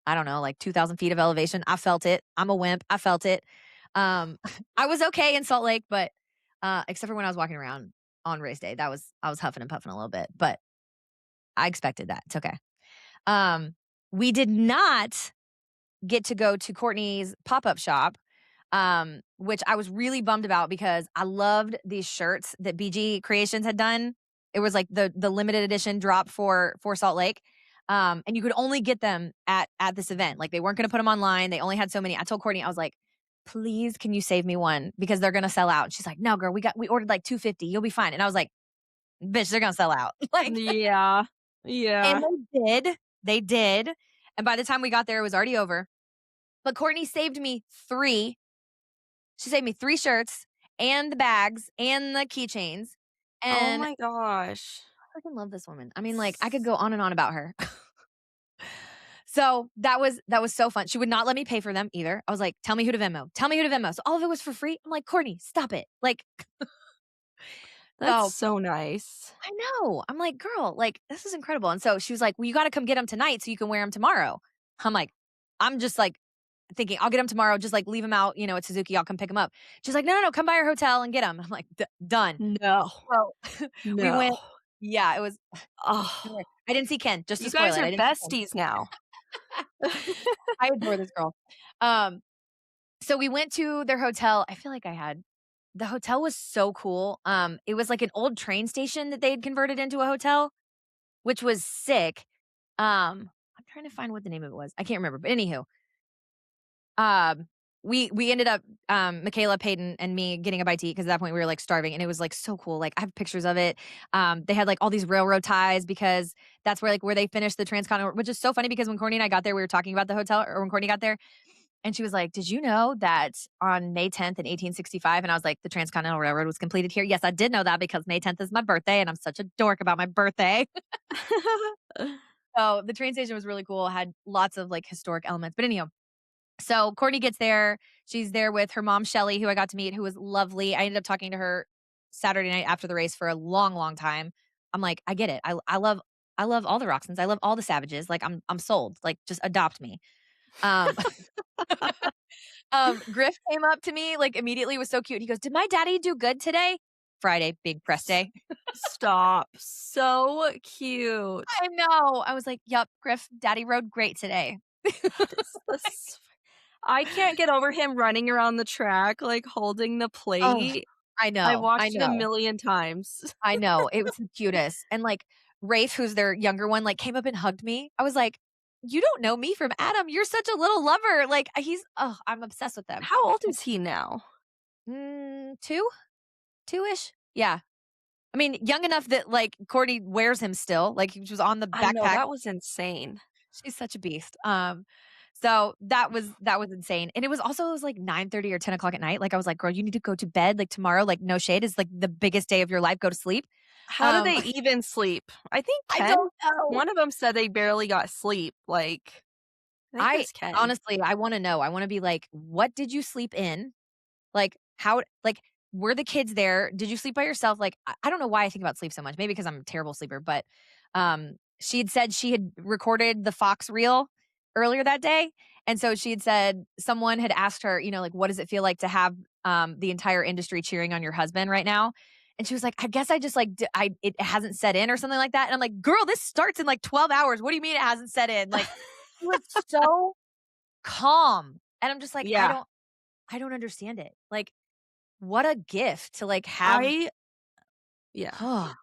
I don't know, like 2,000 feet of elevation. I felt it. I'm a wimp. I felt it. I was okay in Salt Lake, but except for when I was walking around on race day, I was huffing and puffing a little bit, but I expected that. It's okay. We did not get to go to Courtney's pop-up shop, which I was really bummed about because I loved these shirts that BG Creations had done. It was like the limited edition drop for Salt Lake. And you could only get them at this event. Like they weren't going to put them online. They only had so many. I told Courtney, I was like, please, can you save me one? Because they're going to sell out. She's like, no, girl, we ordered like 250. You'll be fine. And I was like, bitch, they're going to sell out. Like, Yeah. and Yeah. they did. They did. And by the time we got there, it was already over. But Courtney saved me 3. She saved me 3 shirts and the bags and the keychains. Oh And my gosh. I freaking love this woman. I mean, like, I could go on and on about her. So that was so fun. She would not let me pay for them either. I was like, tell me who to Venmo. Tell me who to Venmo. So all of it was for free. I'm like, Courtney, stop it. Like, That's so so nice. I know. I'm like, girl, like, this is incredible. And so she was like, well, you got to come get them tonight so you can wear them tomorrow. I'm like, I'm just like thinking, I'll get them tomorrow. Just like leave them out, at Suzuki. I'll come pick them up. She's like, no, come by our hotel and get them. I'm like, done. No. So we went. No. Yeah, it was. Oh, I didn't see Ken. Just to you spoil guys it, are I didn't see Ken. besties now. I adore this girl. So we went to their hotel. I feel like the hotel was so cool. It was like an old train station that they had converted into a hotel, which was sick. I'm trying to find what the name of it was. I can't remember. But anywho, we ended up Michaela, Peyton, and me getting a bite to eat because at that point we were like starving, and it was like so cool. Like I have pictures of it. They had like all these railroad ties because that's where they finished the transcontinental, which is so funny because when Courtney and I got there, we were talking about the hotel, or when Courtney got there, and she was like, "Did you know that on May 10th in 1865?" And I was like, "The Transcontinental Railroad was completed here." Yes, I did know that because May 10th is my birthday, and I'm such a dork about my birthday. So the train station was really cool. It had lots of like historic elements. But anyhow, so Courtney gets there. She's there with her mom, Shelly, who I got to meet, who was lovely. I ended up talking to her Saturday night after the race for a long, long time. I'm like, I get it. I love all the Roxons. I love all the Savages. Like I'm sold. Like just adopt me. Um, Griff came up to me like immediately, was so cute. He goes, "Did my daddy do good today?" Friday, big press day. Stop. So cute. I know. I was like, "Yup, Griff, daddy rode great today." This I can't get over him running around the track, like, holding the Oh, plate. I I know. I watched it a know. million times. I know. It was the cutest. And like Rafe, who's their younger one, like came up and hugged me. I was like, "You don't know me from Adam. You're such a little lover." Like I'm obsessed with them. How old is he now? 2? 2-ish? Yeah. I mean, young enough that like Cordy wears him still. Like he was on the I know, backpack. that was insane. She's such a beast. So that was insane. And it was like 9:30 or 10 o'clock at night. Like I was like, "Girl, you need to go to bed. Like tomorrow, like no shade is like the biggest day of your life. Go to sleep." How do Um, they even sleep? I think I Ken don't know. one of them said they barely got sleep, like, I think it I was Ken. honestly, I wanna know. I wanna be like, "What did you sleep in? Like, how like, were the kids there? Did you sleep by yourself?" Like, I don't know why I think about sleep so much. Maybe because 'cause I'm a terrible sleeper, but, she had said she had recorded the Fox reel earlier that day, and so she had said someone had asked her, like, "What does it feel like to have, the entire industry cheering on your husband right now?" And she was like, "I guess I just, like, it hasn't set in," or something like that, and I'm like, "Girl, this starts in, like, 12 hours. What do you mean it hasn't set in?" Like, she was so calm, and I'm just like, Yeah. I don't understand it. Like, what a gift to, like, have I yeah.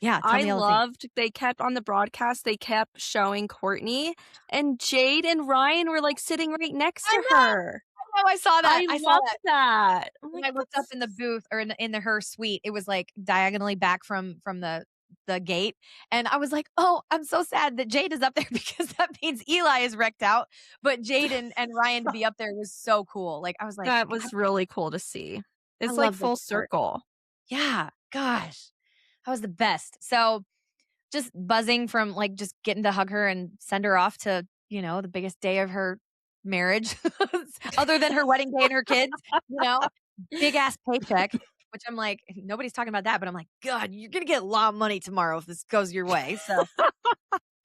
yeah, tell I me all the things. loved they kept on the broadcast, they kept showing Courtney, and Jade and Ryan were, like, sitting right next I to know, her. I saw that, I I saw loved that. that. I'm When like, I looked up "That's" in the booth or in the her suite, it was, like, diagonally back from the gate, and I was like, "Oh, I'm so sad that Jade is up there because that means Eli is wrecked out." But Jade and Ryan to be up there was so cool. Like, I was like, that "God, was really cool to see. I It's like love this full sport." circle. Yeah, gosh, that was the best. So just buzzing from, like, just getting to hug her and send her off to, the biggest day of her marriage other than her wedding day and her kids, you know? Big ass paycheck, which I'm like, nobody's talking about that, but I'm like, "God, you're gonna get a lot of money tomorrow if this goes your way." So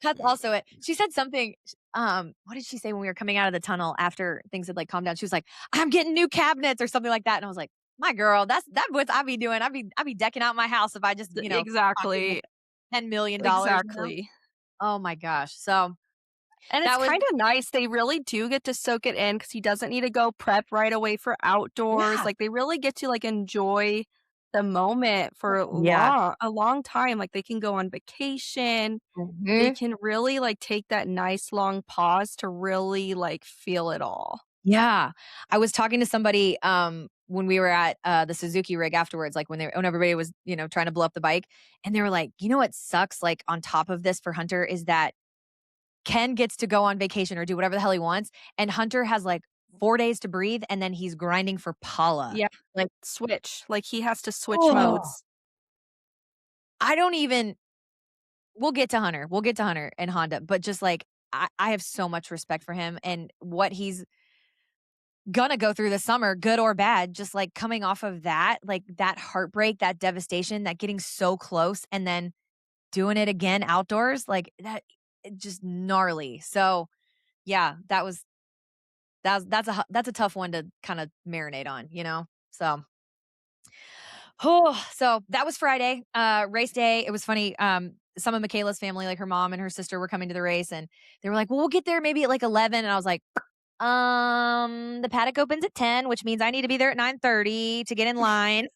that's also it. She said something, what did she say when we were coming out of the tunnel after things had, like, calmed down? She was like, "I'm getting new cabinets," or something like that, and I was like, "My girl, that's what I be doing. I be decking out my house if I just, pocketed Exactly, $10,000,000, you know?" exactly. Oh my gosh. So And it's that was kinda nice, they really do get to soak it in because he doesn't need to go prep right away for outdoors, yeah. like, they really get to, like, enjoy the moment for Yeah. a long time, like, they can go on vacation, they Mhm. can really, like, take that nice long pause to really, like, feel it all. Yeah. I was talking to somebody, when we were at, the Suzuki rig afterwards, like, when everybody was, trying to blow up the bike, and they were like, "You know what sucks, like, on top of this for Hunter is that Ken gets to go on vacation or do whatever the hell he wants, and Hunter has, like, 4 days to breathe, and then he's grinding for Paula." Yeah, Like, switch, like, he has to switch oh, modes. I don't even we'll get to Hunter and Honda, but just, like, I have so much respect for him and what he's gonna go through the summer, good or bad, just, like, coming off of that, like, that heartbreak, that devastation, that getting so close and then doing it again outdoors, like, just gnarly. So, yeah, that's a tough one to kinda marinate on, you know? So so that was Friday, race day. It was funny, some of Michaela's family, like her mom and her sister were coming to the race, and they were like, "Well, we'll get there maybe at, like, 11," and I was like, the paddock opens at 10, which means I need to be there at 9:30 to get in line."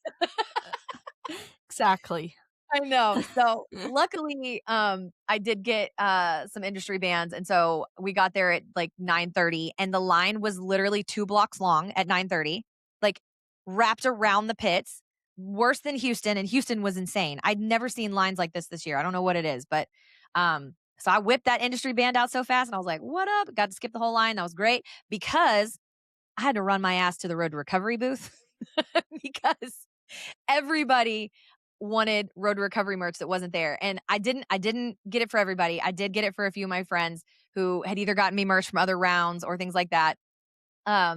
Exactly. I know. So, luckily, I did get, some industry bands, and so we got there at, like, 9:30, and the line was literally 2 blocks long at 9:30, like, wrapped around the pits, worse than Houston, and Houston was insane. I'd never seen lines like this year. I don't know what it is, but, so I whipped that industry band out so fast, and I was like, "What up?" Got to skip the whole line. That was great because I had to run my ass to the road to recovery booth because everybody wanted road to recovery merch that wasn't there. And I didn't get it for everybody. I did get it for a few of my friends who had either gotten me merch from other rounds or things like that.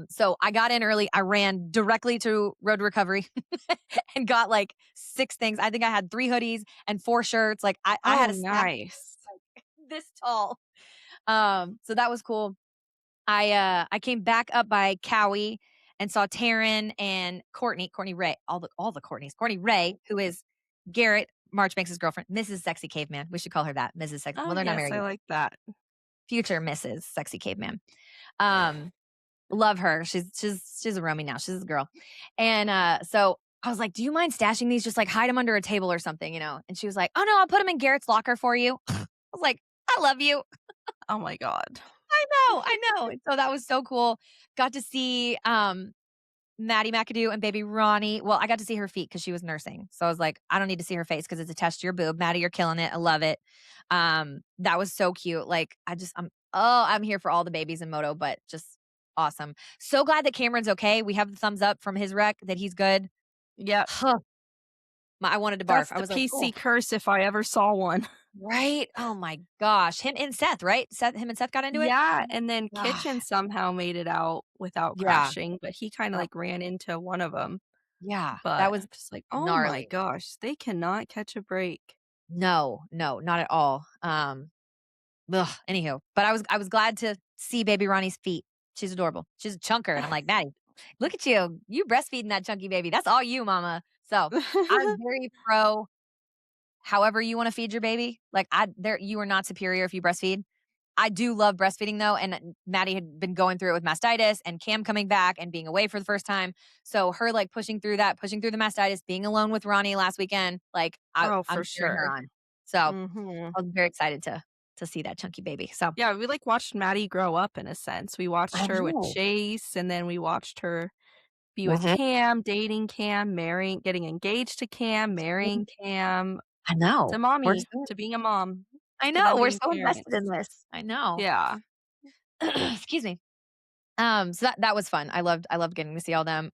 So I got in early. I ran directly to Road Recovery and got like 6 things. I think I had 3 hoodies and 4 shirts. Like I Oh, had a stack nice. like this tall. So that was cool. I came back up by Cowie and saw Taryn and Courtney Ray, all the Courtneys. Courtney Ray, who is Garrett Marchbanks' girlfriend, Mrs. Sexy Caveman. We should call her that, Mrs. Sexy. Oh, Well, they're not yes, married I yet. like that. Future Mrs. Sexy Caveman. Um, Love her. She's a roamie now. She's a girl. And so I was like, "Do you mind stashing these? Just like hide them under a table or something, you know?" And she was like, "Oh no, I'll put them in Garrett's locker for you." I was like, "I love you." Oh my god. I know. And so that was so cool. Got to see Maddie McAdoo and baby Ronnie. Well, I got to see her feet because she was nursing. So I was like, I don't need to see her face because it's attached to your boob. Maddie, you're killing it. I love it. That was so cute. Like I'm here for all the babies in Moto, but just awesome. So glad that Cameron's okay. We have the thumbs up from his wreck that he's good. Yep. Huh. I wanted to barf. That's I the was like, oh, PC curse if I ever saw one. right. Oh my gosh. Him and Seth, right? Him and Seth got into it. Yeah, and then Ah, Kitchen somehow made it out without yeah. crashing, but he kinda, Oh, like, ran into one of them. yeah. That But was I'm just like, "Oh my gnarly. gosh, they cannot catch a break." No, no, not at all. Anywho, but I was glad to see baby Ronnie's feet. She's adorable. She's a chunker, and I'm like, Maddie, look at you. You breastfeeding that chunky baby. That's all you, mama. So I'm very pro. However you want to feed your baby, like you are not superior if you breastfeed. I do love breastfeeding though, and Maddie had been going through it with mastitis, and Cam coming back and being away for the first time. So her like pushing through the mastitis, being alone with Ronnie last weekend, like Oh, I'm for cheering her sure. on. So Mhm. I was very excited to see that chunky baby. So Yeah, we, like, watched Maddie grow up in a sense. We watched I her with know. Chase, and then we watched her be with Mhm. Cam, dating Cam, marrying getting engaged to Cam, marrying Cam, I know. to mommy, to being a mom, I to them know. We're being so invested in parents. this. I know. Yeah. Excuse me. So that was fun. I loved getting to see all them.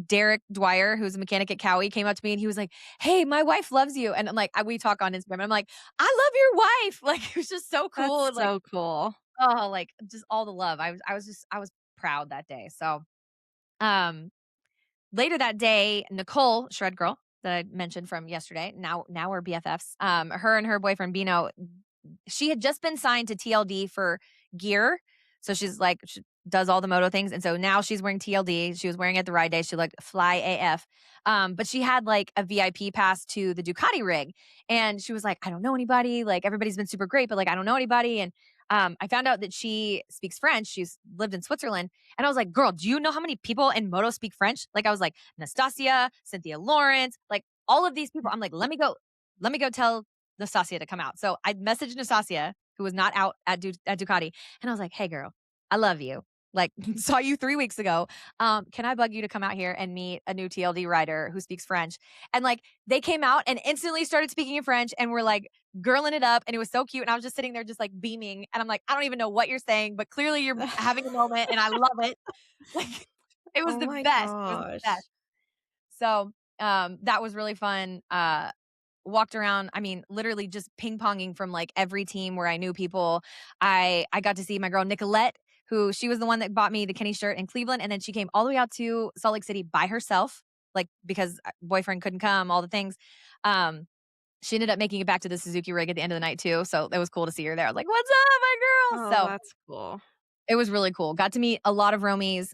Derek Dwyer, who's a mechanic at Cowie, came up to me and he was like, "Hey, my wife loves you." And I'm like, we talk on Instagram. And I'm like, "I love your wife." Like it was just so cool. That's And like, so cool. oh, like just all the love. I was proud that day. So um later that day, Nicole, Shred Girl, that I mentioned from yesterday, now we're BFFs. Her and her boyfriend Bino, she had just been signed to TLD for gear. So she's like, she does all the moto things. And so now she's wearing TLD. She was wearing it at the ride day. She looked fly AF. But she had like a VIP pass to the Ducati rig. And she was like, I don't know anybody. Like everybody's been super great, but like I don't know anybody. And I found out that she speaks French. She's lived in Switzerland. And I was like, girl, do you know how many people in moto speak French? Like I was like, Nastasia, Cynthia Lawrence, like all of these people. I'm like, let me go tell Nastasia to come out. So I messaged Nastasia, who was not out at Ducati, and I was like, "Hey, girl, I love you. Like, saw you 3 weeks ago. Can I bug you to come out here and meet a new TLD rider who speaks French?" And like, they came out and instantly started speaking in French, and were like girling it up, and it was so cute. And I was just sitting there, just like beaming, and I'm like, I don't even know what you're saying, but clearly you're having a moment, and I love it. Like, it was Oh the my best. It was the best. gosh. So, that was really fun. Walked around, I mean, literally just ping-ponging from, like, every team where I knew people. I got to see my girl Nicolette, who she was the one that bought me the Kenny shirt in Cleveland, and then she came all the way out to Salt Lake City by herself, like, because, boyfriend couldn't come, all the things. Um, she ended up making it back to the Suzuki rig at the end of the night too, so it was cool to see her there. I was like, "What's up, my girl?" Oh, So that's cool. it was really cool. Got to meet a lot of RHoMies,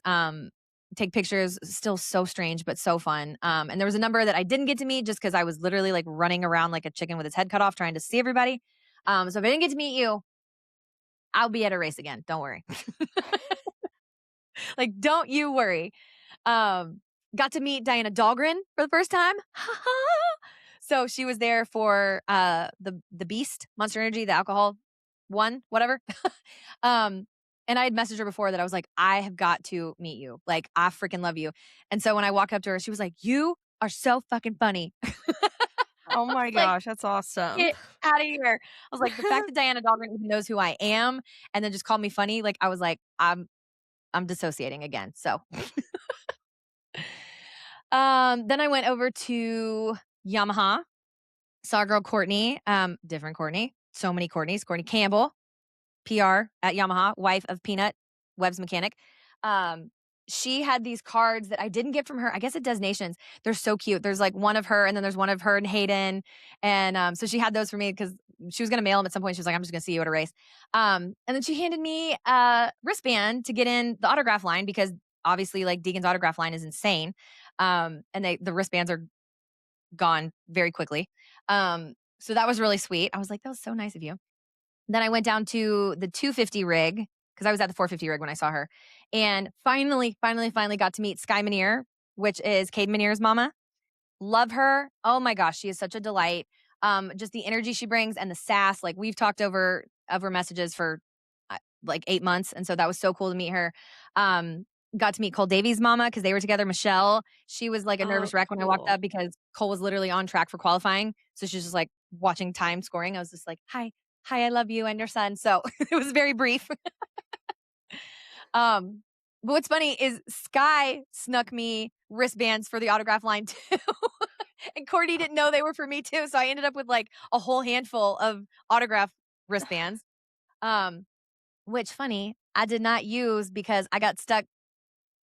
take pictures, still so strange, but so fun. And there was a number that I didn't get to meet just because I was literally like running around like a chicken with its head cut off trying to see everybody. So if I didn't get to meet you, I'll be at a race again. Don't worry. Like, don't you worry. Um, got to meet Diana Dahlgren for the first time. So she was there for the Beast, Monster Energy, the alcohol one, whatever. um, and I had messaged her before that I was like, I have got to meet you. Like, I freaking love you. And so when I walked up to her, she was like, "You are so fucking funny." Oh my Like, gosh, that's awesome. get out of here. I was like, the fact that Diana Dahlgren even knows who I am and then just called me funny, like I was like, I'm dissociating again. So then I went over to Yamaha, saw our girl Courtney, different Courtney, so many Courtneys, Courtney Campbell, PR at Yamaha, wife of Peanut, Webb's mechanic. Um, she had these cards that I didn't get from her. I guess it does Nations. They're so cute. There's like one of her, and then there's one of her and Hayden. And so she had those for me because she was gonna mail them at some point. She was like, I'm just gonna see you at a race. And then she handed me a wristband to get in the autograph line because obviously like Deegan's autograph line is insane. And the wristbands are gone very quickly. So that was really sweet. I was like, that was so nice of you. Then I went down to the 250 rig because I was at the 450 rig when I saw her. And finally got to meet Sky Minear, which is Cade Minear's mama. Love her. Oh my gosh, she is such a delight. Just the energy she brings and the sass. Like we've talked over messages for like 8 months, and so that was so cool to meet her. Got to meet Cole Davies' mama because they were together. Michelle, she was like a Oh, nervous wreck when I walked cool. up because Cole was literally on track for qualifying. So she's just like watching time scoring. I was just like, hi, I love you and your son. So it was very brief. Um, but what's funny is Sky snuck me wristbands for the autograph line too. And Courtney didn't know they were for me too. So I ended up with like a whole handful of autograph wristbands. Um, which funny, I did not use because I got stuck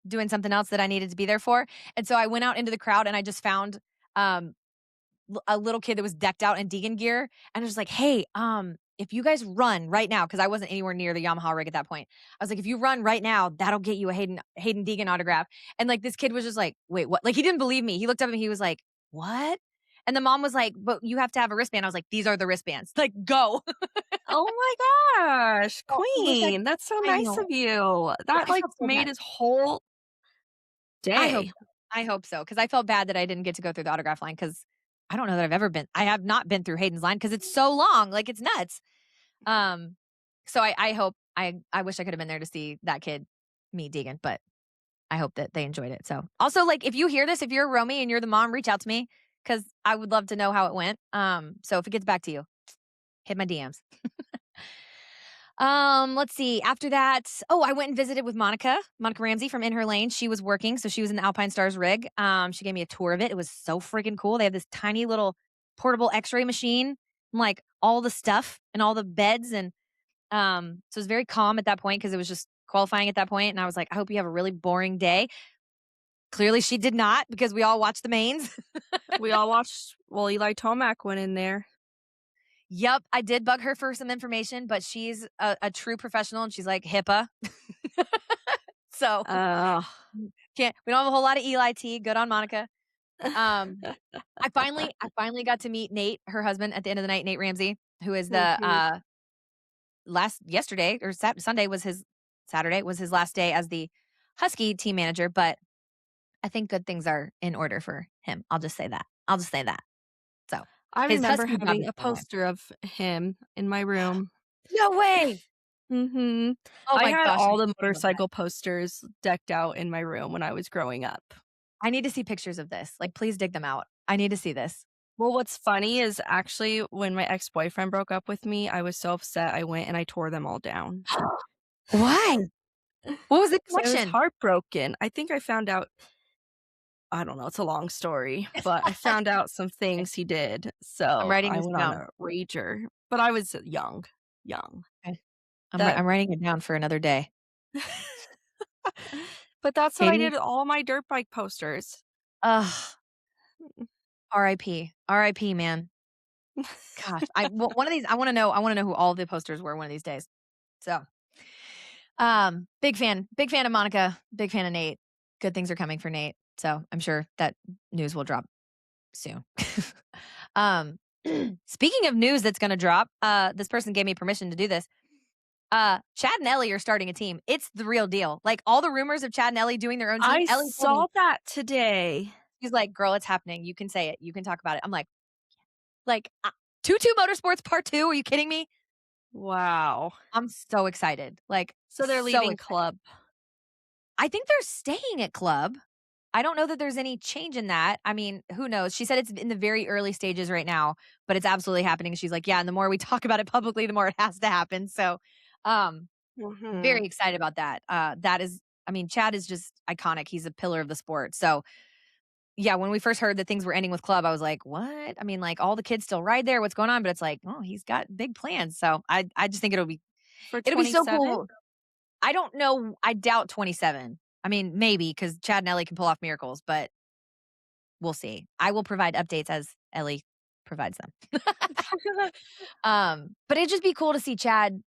doing something else that I needed to be there for. And so I went out into the crowd and I just found um a little kid that was decked out in Deegan gear. And I was like, hey, if you guys run right now, because I wasn't anywhere near the Yamaha rig at that point. I was like, if you run right now, that'll get you a Hayden Deegan autograph. And like this kid was just like, wait, what? Like he didn't believe me. He looked up and he was like, what? And the mom was like, but you have to have a wristband. I was like, these are the wristbands. Like, go. Oh my gosh, Oh, I wish I queen. That's so I nice know. of you. That, I like, felt so made bad. his whole I hope day. I hope so, because I felt bad that I didn't get to go through the autograph line because I don't know that I have not been through Hayden's line because it's so long, like, it's nuts. Um, so I hope I wish I could have been there to see that kid meet Deegan, but I hope that they enjoyed it, so also, like, if you hear this, if you're a RHoMie and you're the mom, reach out to me because I would love to know how it went, so if it gets back to you, hit my DMs. Let's see. After that, I went and visited with Monica Ramsey from In Her Lane. She was working, so she was in the Alpine Stars rig. She gave me a tour of it. It was so freaking cool. They have this tiny little portable X-ray machine, and like all the stuff and all the beds, and so it was very calm at that point because it was just qualifying at that point. And I was like, I hope you have a really boring day. Clearly, she did not because we all watched the mains. We all watched Eli Tomac went in there. Yep, I did bug her for some information, but she's a true professional, and she's like HIPAA. So Ugh. we don't have a whole lot of Eli T. Good on Monica. Um, I finally got to meet Nate, her husband, at the end of the night. Nate Ramsey, who is the Mhm. yesterday or Sunday was his Saturday was his last day as the Husky team manager. But I think good things are in order for him. I'll just say that. So I his remember Husky job having is a still on. poster of him in my room. No way! Mhm. Oh I my had gosh, all the I love that. motorcycle posters decked out in my room when I was growing up. I need to see pictures of this. Like, please dig them out. I need to see this. Well, what's funny is actually when my ex-boyfriend broke up with me, I was so upset, I went and I tore them all down. Why? What was the 'Cause I was connection? heartbroken. I think I found out I don't know, it's a long story, but I found out some Okay, things he did, I'm so writing I this went on down. a rager, but I was young, young. Okay. That I'm writing it down for another day. but that's what I did Katie? with all my dirt bike posters. Ugh, RIP. RIP, man. Gosh, one of these I wanna know who all the posters were one of these days. So, big fan of Monica, big fan of Nate. Good things are coming for Nate, so I'm sure that news will drop soon. Um, speaking of news that's gonna drop, this person gave me permission to do this. Chad and Ellie are starting a team. It's the real deal. Like, all the rumors of Chad and Ellie doing their own team, I Ellie told me, saw that today. she's like, "Girl, it's happening. You can say it. You can talk about it." I'm like, 22 Motorsports Part 2, are you kidding me? Wow. I'm so excited, like, So they're so leaving excited. club. I think they're staying at Club. I don't know that there's any change in that. I mean, who knows? She said it's in the very early stages right now, but it's absolutely happening. She's like, "Yeah, and the more we talk about it publicly, the more it has to happen." So, um, Mhm. very excited about that. That is I mean, Chad is just iconic. He's a pillar of the sport. So, yeah, when we first heard that things were ending with Club, I was like, "What?" I mean, like, all the kids still ride there. What's going on? But it's like, "Oh, he's got big plans." So, I just think For it'll be so 27? cool. I don't know. I doubt 27. I mean, maybe because Chad and Ellie can pull off miracles, but we'll see. I will provide updates as Ellie provides them. But it'd just be cool to see Chad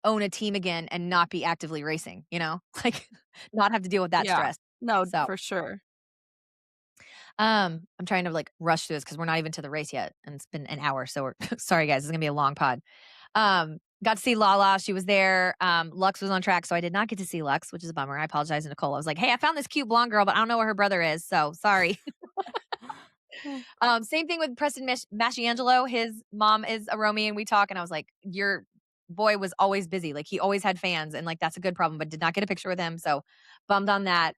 own a team again and not be actively racing, you know? Like, not have to deal with that Yeah. stress. No, So, for sure. I'm trying to, like, rush through this because 'cause we're not even to the race yet, and it's been an hour, so we're sorry, guys, this is gonna be a long pod. Got to see Lala, she was there, Lux was on track, so I did not get to see Lux, which is a bummer. I apologize to Nicole. I was like, "Hey, I found this cute blonde girl, but I don't know where her brother is, so sorry." Same thing with Preston Masciangelo. His mom is a Romy, and we talk, and I was like, "Your boy was always busy. Like he always had fans, and like that's a good problem." But did not get a picture with him, so bummed on that.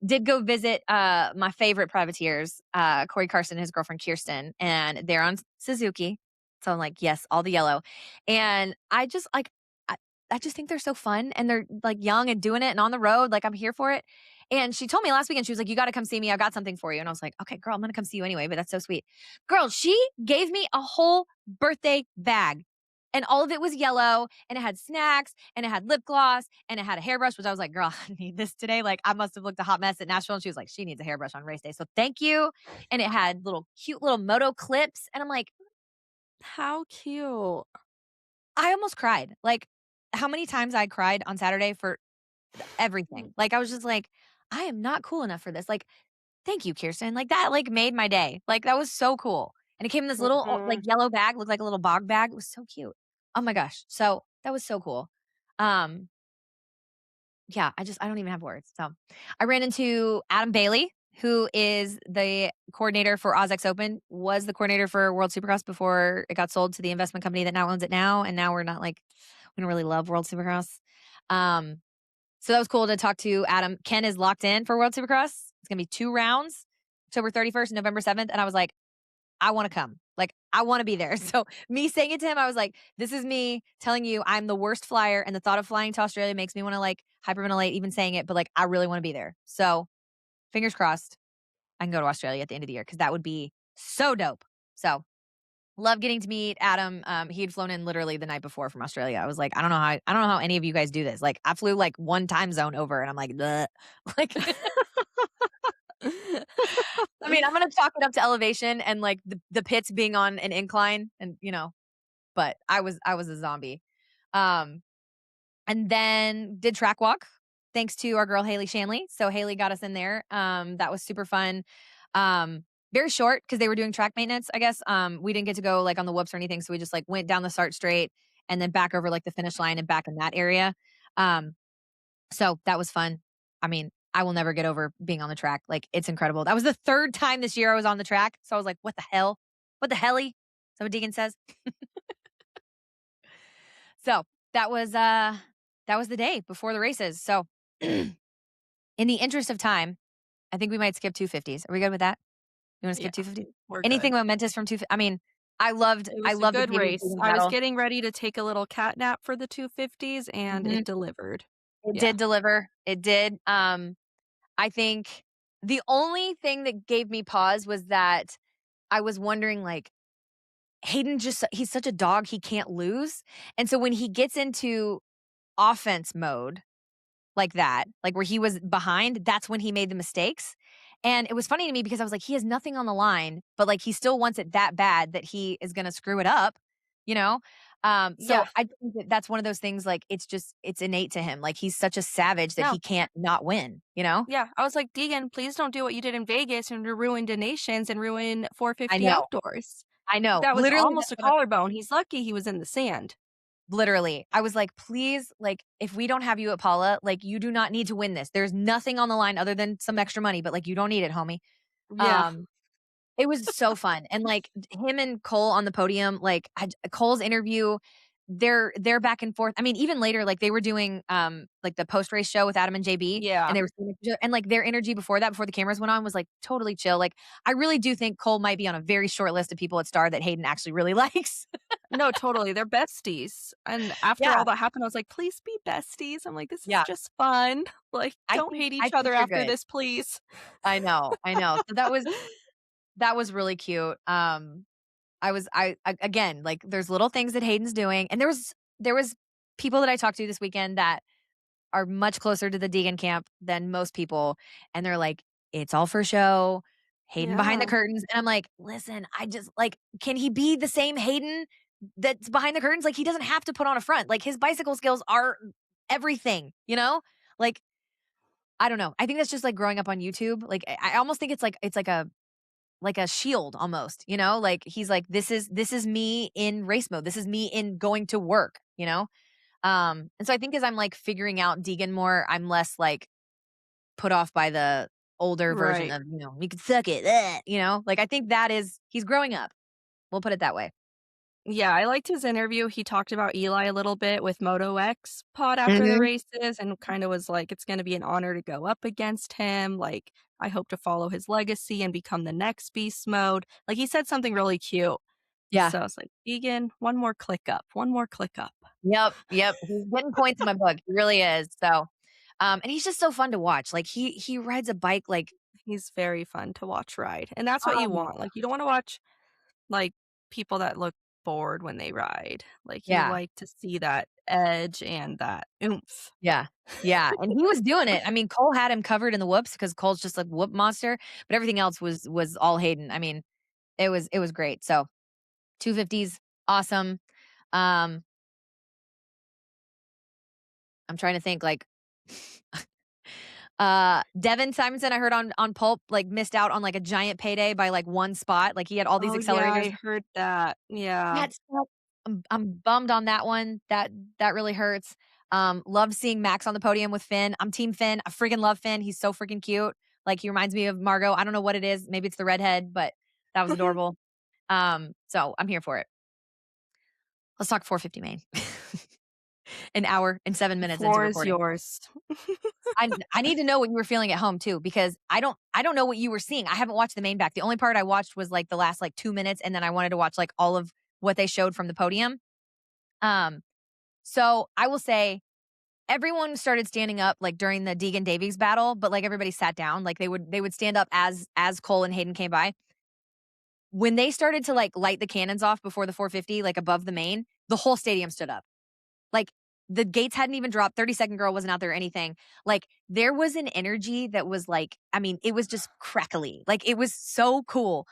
Did go visit my favorite privateers, Corey Carson and his girlfriend Kirsten, and they're on Suzuki. So I'm like, yes, all the yellow, and I just like. I just think they're so fun and they're like young and doing it and on the road. Like I'm here for it. And she told me last weekend, she was like, you got to come see me. I got something for you. And I was like, okay, girl, I'm going to come see you anyway. But that's so sweet. Girl, she gave me a whole birthday bag. And all of it was yellow and it had snacks and it had lip gloss and it had a hairbrush, which I was like, girl, I need this today. Like I must have looked a hot mess at Nashville. And she was like, she needs a hairbrush on race day. So thank you. And it had little cute little moto clips. And I'm like, How cute. I almost cried. Like how many times I cried on Saturday for everything. Like I was just like, I am not cool enough for this. Like, thank you, Kirsten. Like that like made my day. Like that was so cool. And it came in this little like Mhm. yellow bag, looked like a little bog bag. It was so cute. Oh my gosh. So that was so cool. Um, yeah, I don't even have words. So I ran into Adam Bailey, who is the coordinator for OzX Open, was the coordinator for World Supercross before it got sold to the investment company that now owns it now. And now we're not like, we don't really love World Supercross. Um, so that was cool to talk to Adam. Ken is locked in for World Supercross. It's gonna be 2 rounds, October 31st and November 7th. And I was like, I want to come. Like, I want to be there. So me saying it to him, I was like, this is me telling you I'm the worst flyer. And the thought of flying to Australia makes me want to like hyperventilate even saying it, but like I really want to be there. So fingers crossed I can go to Australia at the end of the year because that would be so dope. So love getting to meet Adam. He had flown in literally the night before from Australia. I was like, I don't know how any of you guys do this. Like I flew like one time zone over and I'm like, bleh. Like I mean, I'm gonna chalk it up to elevation and like the pits being on an incline and you know, but I was a zombie. Um and then did track walk thanks to our girl Haley Shanley. So Haley got us in there. That was super fun. Very short because they were doing track maintenance, I guess. We didn't get to go like on the whoops or anything, so we just like went down the start straight and then back over like the finish line and back in that area. Um, so that was fun. I mean, I will never get over being on the track. Like it's incredible. That was the third time this year I was on the track. So I was like, what the hell? What the helly? Is that what Deegan says? So that was the day before the races. So in the interest of time, I think we might skip 250s. Are we good with that? You want to Yeah, skip 250? we're Anything good. momentous from 250? I mean, It I was a loved the good David race. Stevens I was battle. getting ready to take a little cat nap for the 250s, and Mhm. it delivered. It Yeah. did deliver. It did. I think the only thing that gave me pause was that I was wondering like Hayden just he's such a dog, he can't lose. And so when he gets into offense mode like that, like where he was behind, that's when he made the mistakes. And it was funny to me because I was like, he has nothing on the line, but like he still wants it that bad that he is going to screw it up, you know? So Yeah. I think that that's one of those things like it's just it's innate to him. Like he's such a savage that No. he can't not win, you know? Yeah. I was like, Deegan, please don't do what you did in Vegas and ruin Donations and ruin I 450 know. outdoors. I know. That was Literally almost that's a what collarbone. He's lucky he was in the sand. literally. I was like, please, like, if we don't have you at Paula, like, you do not need to win this. There's nothing on the line other than some extra money, but like, you don't need it, homie. Yeah. Um, It was so fun, and, like, him and Cole on the podium, like, Cole's interview, they're back and forth. I mean, even later, like, they were doing, like, the post-race show with Adam and JB, and Yeah. they were seeing each other and, like, their energy before that, before the cameras went on was, like, totally chill. Like, I really do think Cole might be on a very short list of people at Star that Hayden actually really likes. No, totally. They're besties. And after Yeah, all that happened, I was like, please be besties. I'm like, this is yeah. just fun. Like, don't hate I each think other they're after good. this, please. I know. So that was really cute. I again, like, there's little things that Hayden's doing, and there was people that I talked to this weekend that are much closer to the Deegan camp than most people, and they're like, "It's all for show, Hayden behind the Yeah. curtains," and I'm like, "Listen, I just like, can he be the same Hayden that's behind the curtains? Like, he doesn't have to put on a front. Like, his bicycle skills are everything, you know? Like, I don't know. I think that's just like growing up on YouTube. Like, I almost think it's like a shield almost, you know? Like, he's like, this is me in race mode. This is me in going to work, you know? And so I think as I'm like figuring out Deegan more, I'm less like put off by the older version Right. of, you can suck it, you know? Like, I think he's growing up. We'll put it that way. Yeah, I liked his interview. He talked about Eli a little bit with Moto X pod after the Mhm. races and kind of was like, it's going to be an honor to go up against him. Like, I hope to follow his legacy and become the next beast mode. Like, he said something really cute. Yeah. So I was like, Vegan, one more click up, one more click up. Yep. Yep. He's getting points in my book. He really is. So, and he's just so fun to watch. Like he rides a bike like, He's very fun to watch ride. And that's what oh you my want. Like, you don't want to watch like people that look bored when they ride. Like, you yeah. like to see that edge and that oomph. Yeah. Yeah. And he was doing it. I mean, Cole had him covered in the whoops because Cole's just like whoop monster, but everything else was all Hayden. I mean, it was great. So 250s, awesome. Um, I'm trying to think like Devin Simonson, I heard on Pulp, like missed out on like a giant payday by like one spot. Like he had all these Oh, yeah, accelerators. I heard that. Yeah. That's I'm bummed on that one. That really hurts. Love seeing Max on the podium with Finn. I'm team Finn. I freaking love Finn. He's so freaking cute. Like he reminds me of Margot. I don't know what it is. Maybe it's the redhead, but that was adorable. So I'm here for it. Let's talk 450 main. An hour and 7 minutes into Floor is recording. yours. I need to know what you were feeling at home too, because I don't know what you were seeing. I haven't watched the main back. The only part I watched was like the last like 2 minutes, and then I wanted to watch like all of what they showed from the podium. Um, so I will say everyone started standing up like during the Deegan Davies battle, but like everybody sat down. Like they would stand up as Cole and Hayden came by. When they started to like light the cannons off before the 450, like above the main, the whole stadium stood up. Like the gates hadn't even dropped. 30-second girl wasn't out there or anything. Like there was an energy that was like, I mean, it was just crackly. Like it was so cool.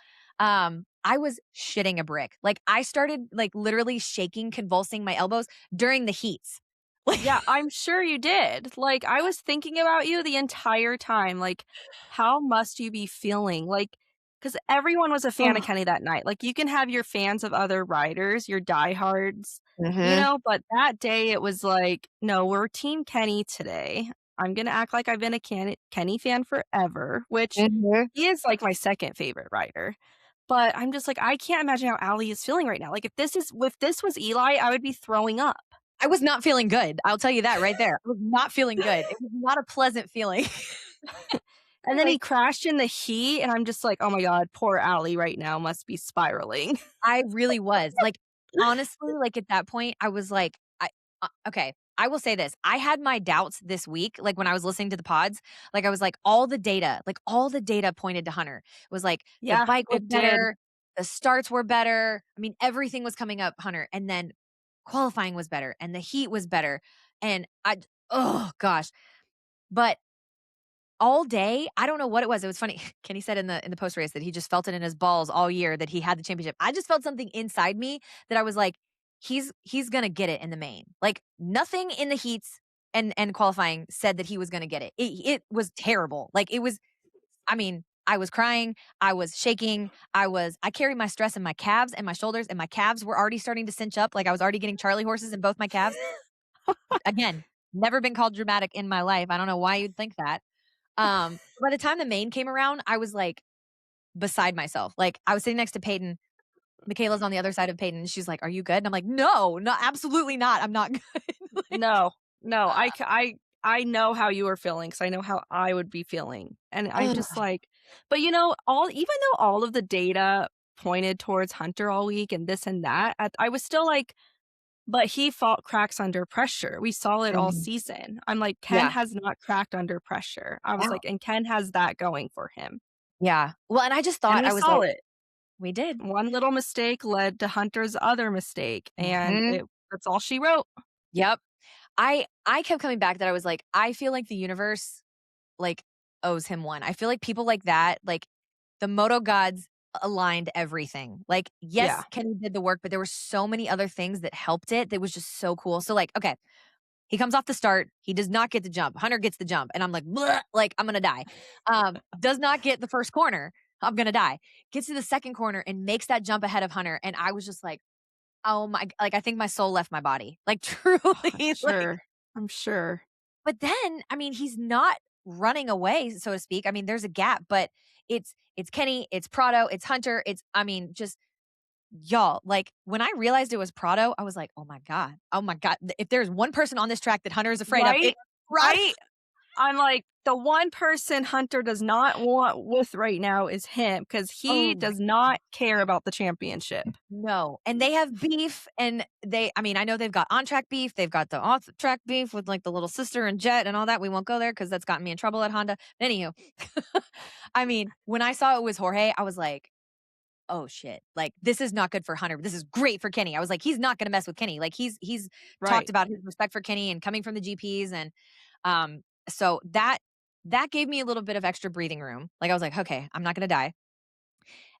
I was shitting a brick. Like I started like literally shaking, convulsing my elbows during the heats. Like, Yeah, I'm sure you did. Like, I was thinking about you the entire time. Like, how must you be feeling? Like, because everyone was a fan of oh, Kenny that night. Like, you can have your fans of other riders, your diehards, hmm but that day it was like, no, we're Team Kenny today. I'm gonna act like I've been a Kenny fan forever, which hmm he is like my second favorite rider. But I'm just like, I can't imagine how Ali is feeling right now. Like, if this was Eli, I would be throwing up. I was not feeling good. I'll tell you that right there. I was not feeling good. It was not a pleasant feeling. And then Anyway, he crashed in the heat, and I'm just like, "Oh my god, poor Allie right now must be spiraling." I really was. Like, honestly, like, at that point, I was like, okay, I will say this. I had my doubts this week, like, when I was listening to the pods, like, I was like, all the data pointed to Hunter. It was like, the Yeah, bike was it did. better, the starts were better. I mean, everything was coming up Hunter, and then qualifying was better, and the heat was better, and oh gosh. But all day, I don't know what it was. It was funny. Kenny said in the post race that he just felt it in his balls all year that he had the championship. I just felt something inside me that I was like, he's gonna get it in the main. Like nothing in the heats and qualifying said that he was gonna get it. It was terrible. Like it was. I mean, I was crying. I was shaking. I carried my stress in my calves and my shoulders, and my calves were already starting to cinch up. Like I was already getting Charlie horses in both my calves. Again, never been called dramatic in my life. I don't know why you'd think that. By the time the main came around, I was, like, beside myself. Like, I was sitting next to Peyton. Michaela's on the other side of Peyton, and she's like, "Are you good?" And I'm like, "No, absolutely not. I'm not good." Like, No, no, uh, I know how you were feeling, 'cause I know how I would be feeling, and I'm just ugh, like but, all even though all of the data pointed towards Hunter all week and this and that, I was still like, "But he fought cracks under pressure." We saw it all mhm, season. I'm like, "Ken yeah, has not cracked under pressure." I was yeah, like, "And Ken has that going for him." yeah. Well, and I just And thought we I was saw like, it. "We did." One little mistake led to Hunter's other mistake, and Mhm, that's all she wrote. yep. I kept coming back that I was like, I feel like the universe, like, owes him one. I feel like people like that, like, the moto gods aligned everything. Like, Yeah. yes, Kenny did the work, but there were so many other things that helped it that was just so cool. So, like, okay, he comes off the start. He does not get the jump. Hunter gets the jump. And I'm like, "Bleh," like, I'm gonna die. Does not get the first corner. I'm gonna die. Gets to the second corner and makes that jump ahead of Hunter. And I was just like, oh my, like, I think my soul left my body. Like, Oh, I'm truly, like, sure. I'm sure. but then, I mean, he's not running away, so to speak. I mean, there's a gap, but it's Kenny, it's Prado, it's Hunter, it's, I mean, just y'all, like, when I realized it was Prado, I was like, "Oh my god. Oh my god. If there's one person on this track that Hunter is afraid of, Right? it's Prado." Right? I'm like, the one person Hunter does not want with right now is him because he Oh my does not care about the championship. no. And they have beef and I mean, I know they've got on-track beef, they've got the off-track beef with, like, the little sister and Jet and all that. We won't go there because that's gotten me in trouble at Honda. But anywho, I mean, when I saw it was Jorge, I was like, "Oh, shit. Like, this is not good for Hunter. This is great for Kenny." I was like, "He's not gonna mess with Kenny." Like, he's talked Right. about his respect for Kenny and coming from the GPs, and, so that gave me a little bit of extra breathing room. Like, I was like, "Okay, I'm not gonna die."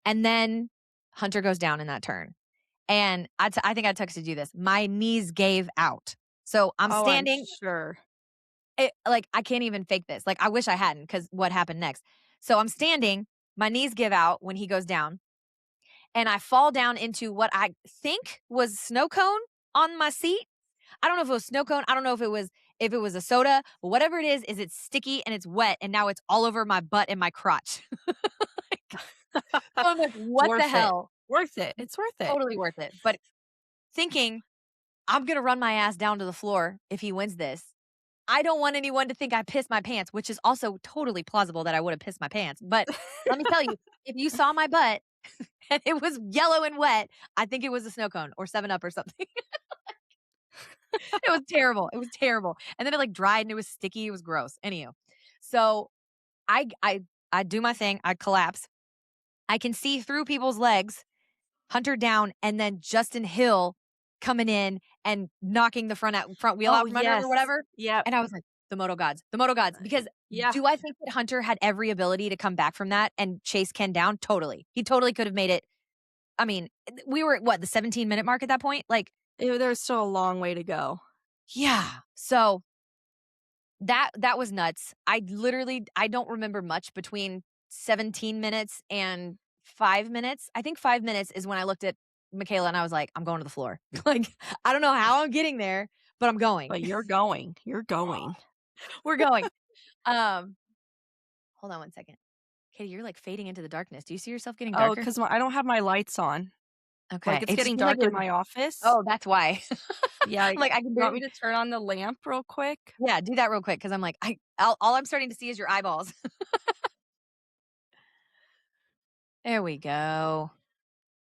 And then Hunter goes down in that turn. And I think I texted you this. My knees gave out. So I'm Oh, I'm standing, sure. like, I can't even fake this. Like, I wish I hadn't because what happened next? So I'm standing, my knees give out when he goes down, and I fall down into what I think was snow cone on my seat. I don't know if it was snow cone. I don't know if it was a soda, but whatever it is it's sticky and it's wet, and now it's all over my butt and my crotch. So I'm like, what the Worth it. hell? Worth it. It's worth it. Totally worth it. But thinking, I'm gonna run my ass down to the floor if he wins this. I don't want anyone to think I pissed my pants, which is also totally plausible that I would have pissed my pants. But let me tell you, if you saw my butt and it was yellow and wet, I think it was a snow cone or 7 Up or something. It was terrible. It was terrible. And then it, like, dried and it was sticky. It was gross. Anyhow, so I I I do my thing. I collapse. I can see through people's legs, Hunter down, and then Justin Hill coming in and knocking the front wheel Oh, out from under him or yes. whatever. Yep. And I was like, the Moto gods. Because Yeah. do I think that Hunter had every ability to come back from that and chase Ken down? Totally. He totally could have made it. I mean, we were at what, the 17-minute mark at that point? Like, There's still a long way to go. yeah. So that was nuts. I don't remember much between 17 minutes and 5 minutes. I think 5 minutes is when I looked at Michaela and I was like, "I'm going to the floor." Like, I don't know how I'm getting there, but I'm going. But you're going. You're going. We're going. Um, hold on one second. Katie, you're, like, fading into the darkness. Do you see yourself getting Oh, darker? because I don't have my lights on. Okay. Like, it's It just getting seemed like dark it in was, my office. oh, that's why. Yeah, I'm like, I can you want barely, me to turn on the lamp real quick? yeah, do that real quick because I'm like, all I'm starting to see is your eyeballs. There we go.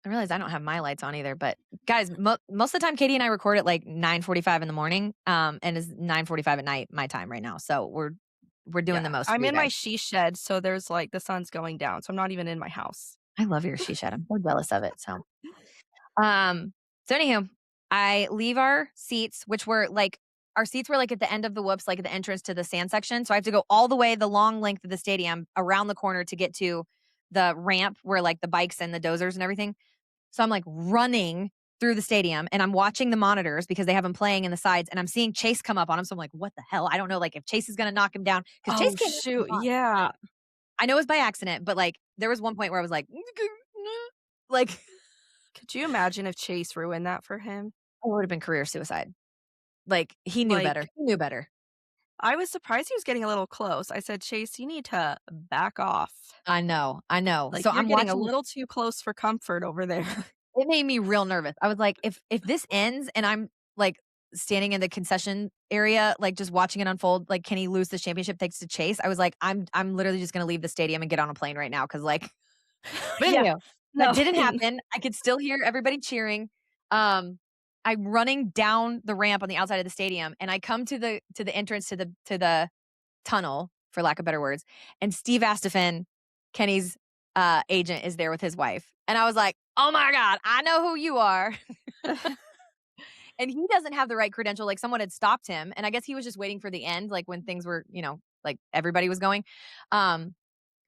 I realize I don't have my lights on either, but guys, most of the time Katie and I record at like 9:45 in the morning, and it's 9:45 at night my time right now. So we're doing Yeah. the most for I'm you in my guys. she shed, so there's, like, the sun's going down, so I'm not even in my house. I love your she shed. I'm so jealous of it. Um, so anywho, I leave our seats, which were like our seats were like at the end of the whoops, like at the entrance to the sand section. So I have to go all the way the long length of the stadium around the corner to get to the ramp where like the bikes and the dozers and everything. So I'm like running through the stadium and I'm watching the monitors because they have them playing in the sides and I'm seeing Chase come up on him. So I'm like, what the hell? I don't know, like, if Chase is going to knock him down because Chase Oh, can't. shoot, yeah. I know it was by accident, but like there was one point where I was like, like, Could you imagine if Chase ruined that for him? it would have been career suicide. Like, he knew better. Like, He knew better. I was surprised he was getting a little close. I said, "Chase, you need to back off. I know. I know. Like, So you're I'm getting a watching. little too close for comfort over there." It made me real nervous. I was like, if this ends and I'm like standing in the concession area, like just watching it unfold, like, can he lose the championship thanks to Chase? I was like, I'm literally just gonna leave the stadium and get on a plane right now because like, but Yeah. anyhow, No. that didn't happen. I could still hear everybody cheering. I'm running down the ramp on the outside of the stadium, and I come to the entrance to the tunnel, for lack of better words, and Steve Astafin, Kenny's agent, is there with his wife, and I was like, "Oh my god, I know who you are." and he doesn't have the right credential, like, someone had stopped him, and I guess he was just waiting for the end, like, when things were, like, everybody was going, um,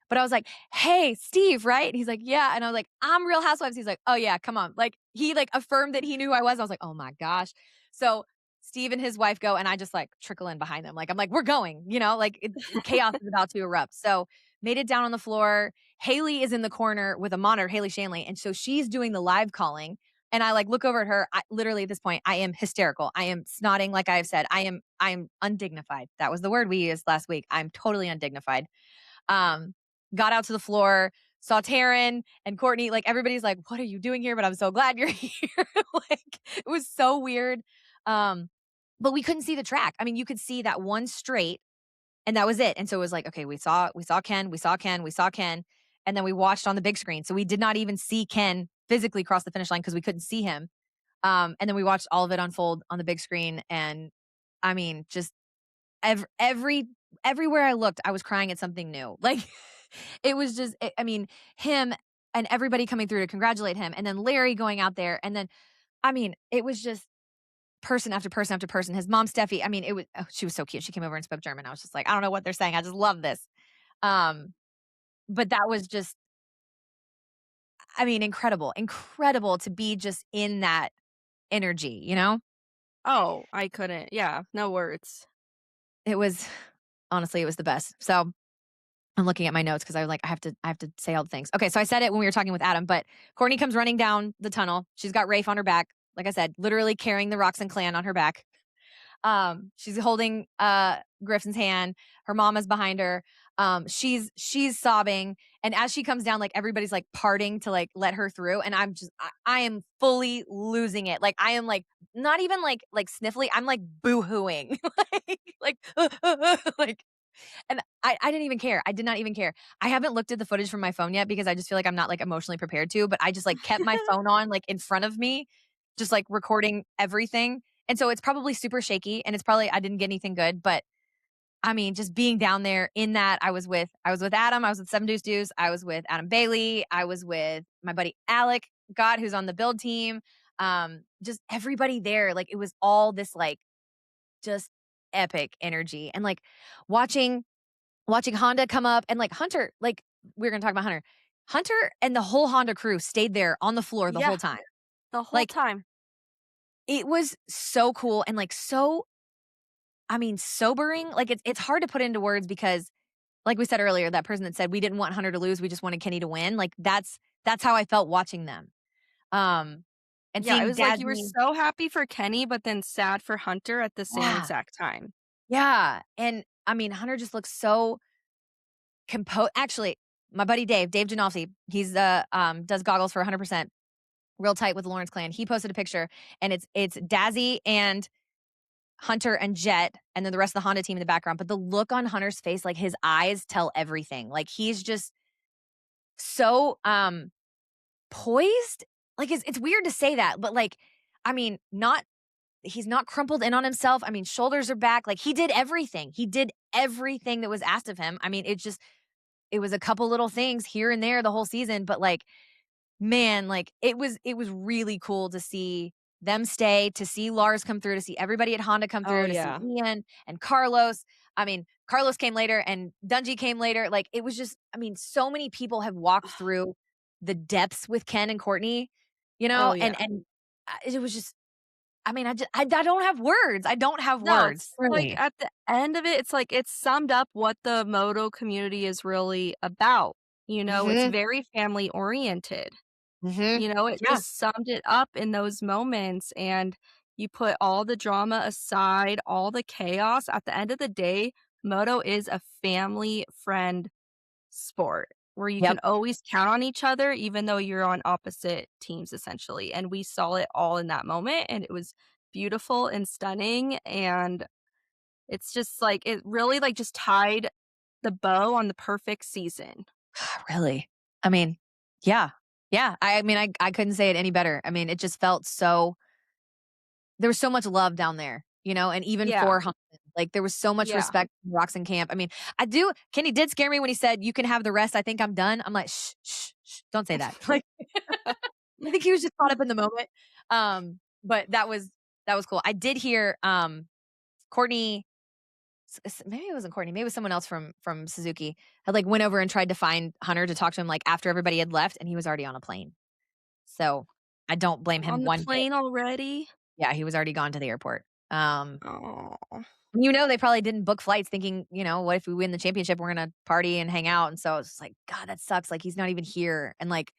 but I was like, "Hey, Steve, right?" And he's like, "Yeah," and I was like, "I'm Real Housewives." He's like, "Oh, yeah, come on." Like, he, like, affirmed that he knew who I was. I was like, "Oh my gosh." So, Steve and his wife go, and I just, like, trickle in behind them. Like, I'm like, "We're going," like, chaos is about to erupt. So, made it down on the floor. Haley is in the corner with a monitor, Haley Shanley, and so she's doing the live calling, and I, like, look over at her. Literally, at this point, I am hysterical. I am snotting, like I have said. I am undignified. That was the word we used last week. I'm totally undignified. Um, got out to the floor, saw Taryn and Courtney, like, everybody's like, "What are you doing here?" But I'm so glad you're here. Like, it was so weird. Um, but we couldn't see the track. I mean, you could see that one straight, and that was it. And so it was like, okay, we saw Ken, we saw Ken, we saw Ken, and then we watched on the big screen. So we did not even see Ken physically cross the finish line because we couldn't see him. And then we watched all of it unfold on the big screen. And I mean, just every everywhere I looked, I was crying at something new. Like, it was just, I mean, him and everybody coming through to congratulate him, and then Larry going out there, and then, I mean, it was just person after person after person. His mom, Steffi, I mean, she was so cute. She came over and spoke German. I was just like, I don't know what they're saying. I just love this. Um, but that was just, I mean, incredible, incredible to be just in that energy. Oh, I couldn't. Yeah, no words. It was honestly, it was the best. So I'm looking at my notes because I was like, I have to say all the things. Okay, so I said it when we were talking with Adam, but Courtney comes running down the tunnel. She's got Rafe on her back. Like I said, literally carrying the Roczen clan on her back. She's holding Griffin's hand. Her mom is behind her. She's sobbing, and as she comes down, like, everybody's like parting to, like, let her through, and I am fully losing it. Like, I am, like, not even like sniffly. I'm like boo-hooing, like like, and I didn't even care. I did not even care. I haven't looked at the footage from my phone yet because I just feel like I'm not, like, emotionally prepared to, but I just, like, kept my phone on, like, in front of me, just, like, recording everything. And so it's probably super shaky, and it's probably I didn't get anything good, but I mean, just being down there in that, I was with Adam, I was with Seven Deuce Deuce, I was with Adam Bailey, I was with my buddy Alec God, who's on the build team. Just everybody there, like, it was all this, like, just epic energy. And, like, watching Honda come up, and, like, Hunter, like, we're gonna talk about Hunter. Hunter and the whole Honda crew stayed there on the floor the Yeah, whole time. the whole Like, time. it was so cool and, like, so, I mean, sobering. Like, it's hard to put into words because, like we said earlier, that person that said, "We didn't want Hunter to lose, we just wanted Kenny to win." Like, that's how I felt watching them. Um, and Yeah, it seeing was like you were Dazzy. so happy for Kenny, but then sad for Hunter at the same Yeah, exact time. yeah, and, I mean, Hunter just looks so actually, my buddy Dave Janofsky, he's the, does goggles for 100%, real tight with the Lawrence clan. He posted a picture, and it's Dazzy and Hunter and Jet, and then the rest of the Honda team in the background, but the look on Hunter's face, like, his eyes tell everything. Like, he's just so, poised. Like, it's weird to say that, but, like, I mean, not he's not crumpled in on himself. I mean, shoulders are back. Like, he did everything. He did everything that was asked of him. I mean, it was a couple little things here and there the whole season, but, like, man, like, it was really cool to see them stay, to see Lars come through, to see everybody at Honda come Oh, through, to see yeah. Ian and Carlos. I mean, Carlos came later and Dungy came later. Like, it was just, I mean, so many people have walked through the depths with Ken and Courtney, Oh, and yeah. it was just, I mean, I don't have words. I don't have No, words, it's like really. at the end of it, it's like it summed up what the moto community is really about. It's Mhm. very family oriented. Mhm. It Yeah. just summed it up in those moments, and you put all the drama aside, all the chaos. At the end of the day, moto is a family friend sport where you Yep. can always count on each other even though you're on opposite teams essentially. And we saw it all in that moment, and it was beautiful and stunning, and it's just like it really like just tied the bow on the perfect season. Really. I mean, yeah. Yeah. I mean, I couldn't say it any better. I mean, it just felt so there was so much love down there, and even Yeah. for Huntington, like, there was so much Yeah. respect from Roxon camp. I mean, Kenny did scare me when he said, "You can have the rest. I think I'm done." I'm like, "Shh, shh, shh, don't say that." Like, I think he was just caught up in the moment. But that was That was cool. I did hear, Courtney maybe it wasn't Courtney, maybe it was someone else from Suzuki, had, like, went over and tried to find Hunter to talk to him, like, after everybody had left, and he was already on a plane. So, I don't blame him On the one bit. plane already? Yeah, he was already gone to the airport. Oh. They probably didn't book flights thinking, what if we win the championship, we're gonna party and hang out, and so it's just like, God, that sucks, like, he's not even here, and, like,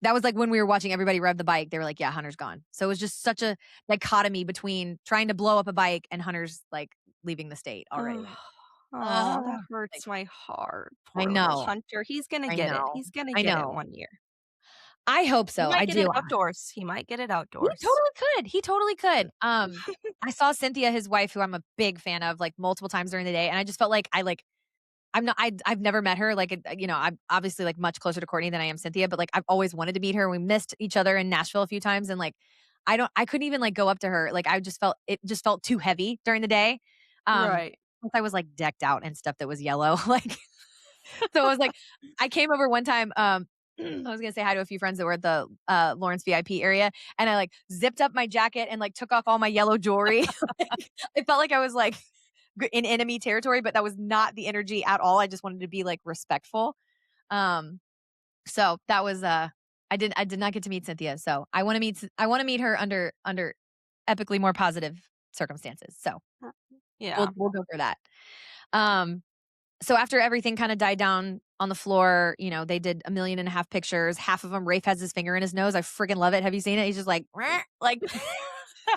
that was, like, when we were watching everybody rev the bike, they were like, "Yeah, Hunter's gone." So, it was just such a dichotomy between trying to blow up a bike and Hunter's, like, leaving the state already. Ugh. Aw, that Oh, like, hurts my heart. I Poor little know, Hunter. He's gonna I get it. know, He's gonna I get it know. one year. I hope He so, I might get it do. outdoors. He might get it He outdoors. totally could, he totally could. I saw Cynthia, his wife, who I'm a big fan of, like, multiple times during the day, and I just felt like I'm not I've never met her, like, I'm obviously, like, much closer to Courtney than I am Cynthia, but, like, I've always wanted to meet her. We missed each other in Nashville a few times, and, like, I couldn't even, like, go up to her, like, it just felt too heavy during the day. Right. Plus I was, like, decked out in stuff that was yellow, like, so I was like I came over one time, I was gonna say hi to a few friends that were at the, Lawrence VIP area, and I, like, zipped up my jacket and, like, took off all my yellow jewelry. Like, I felt like I was, like, in enemy territory, but that was not the energy at all. I just wanted to be, like, respectful. Um, so that was, I did not get to meet Cynthia, so I wanna meet her under epically more positive circumstances, so Yeah. we'll go for that. Um so after everything kinda died down on the floor, they did 1.5 million pictures. Half of them, Rafe has his finger in his nose. I freaking love it. Have you seen it? He's just like, like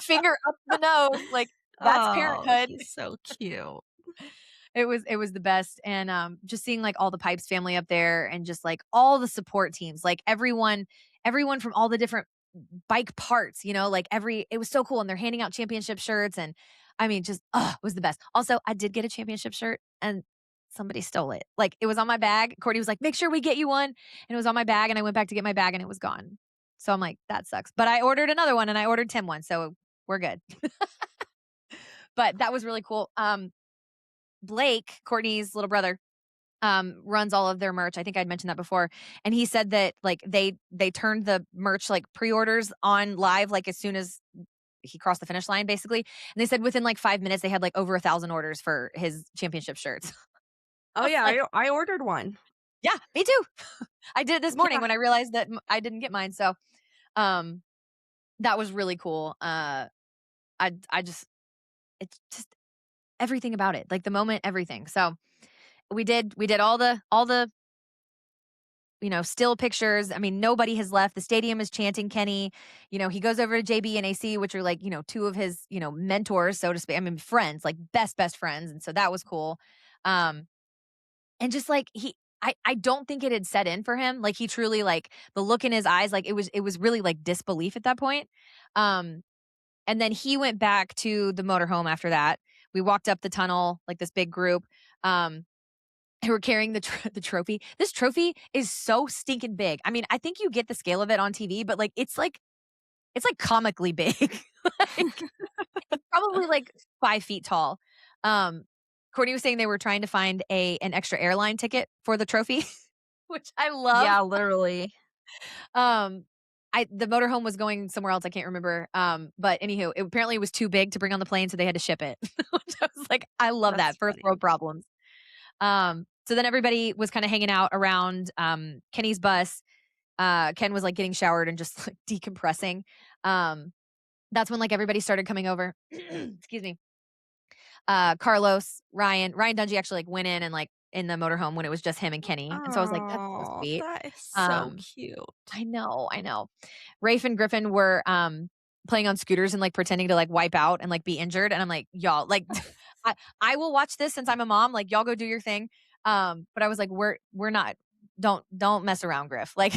finger up the nose, like, that's Oh, parenthood. he's so cute. It was the best, and, just seeing, like, all the Pipes family up there and just, like, all the support teams, like, everyone from all the different bike parts, like, it was so cool, and they're handing out championship shirts, and, I mean, just, it was the best. Also, I did get a championship shirt, and somebody stole it. Like, it was on my bag. Courtney was like, "Make sure we get you one," and it was on my bag, and I went back to get my bag, and it was gone. So I'm like, "That sucks." But I ordered another one, and I ordered Tim one, so we're good. But that was really cool. Blake, Courtney's little brother, runs all of their merch. I think I'd mentioned that before. And he said that, like, they turned the merch, like, pre-orders on live, like, as soon as he crossed the finish line, basically. And they said within, like, 5 minutes they had, like, over 1,000 orders for his championship shirts. Oh, I was yeah, like, I ordered one. yeah, me too. I did it this morning Yeah. when I realized that I didn't get mine. So, um, that was really cool. I just it's just everything about it, like, the moment, everything. So we did all the still pictures. I mean, nobody has left. The stadium is chanting Kenny. He goes over to JB and AC, which are, like, two of his, mentors, so to speak. I mean, friends, like, best friends. And so that was cool. Um, and just, like, I don't think it had set in for him. Like, he truly, like, the look in his eyes, like, it was really, like, disbelief at that point. Um, and then he went back to the motorhome after that. We walked up the tunnel, like, this big group. Um, who were carrying the trophy. This trophy is so stinking big. I mean, I think you get the scale of it on TV, but, like, it's like comically big. Like, it's probably, like, 5 feet tall. Um, Courtney was saying they were trying to find an extra airline ticket for the trophy, which I love. Yeah, literally. Um, the motorhome was going somewhere else, I can't remember, but anywho, apparently it was too big to bring on the plane, so they had to ship it, which I was like, I love That's that, first funny. world problems. So then everybody was kinda hanging out around, Kenny's bus. Ken was, like, getting showered and just, like, decompressing. Um, that's when, like, everybody started coming over. Excuse me. Carlos, Ryan Dungey actually, like, went in and, like, in the motorhome when it was just him and Kenny, and so I was like, "That's so Oh, sweet." that is so Um, cute. I know, I know. Rafe and Griffin were, playing on scooters and, like, pretending to, like, wipe out and, like, be injured, and I'm like, "Y'all, like, I I will watch this since I'm a mom, like, y'all go do your thing." But I was like, "We're not don't mess around, Griff." Like,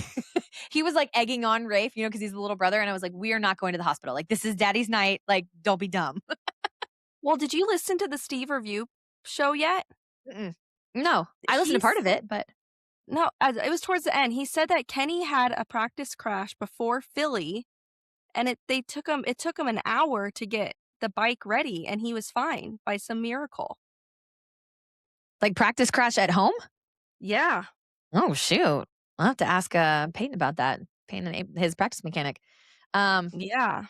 he was, like, egging on Rafe, because he's the little brother, and I was like, "We are not going to the hospital. Like, this is daddy's night. Like, don't be dumb." Well, did you listen to the Steve review show yet? Mm-mm. No, I listened to He part of said it, but no, it was towards the end. He said that Kenny had a practice crash before Philly, and it took him an hour to get the bike ready, and he was fine by some miracle. like, practice crash at home? Yeah. Oh, shoot. I'll have to ask, Peyton about that. Peyton, his practice mechanic. Um, Yeah.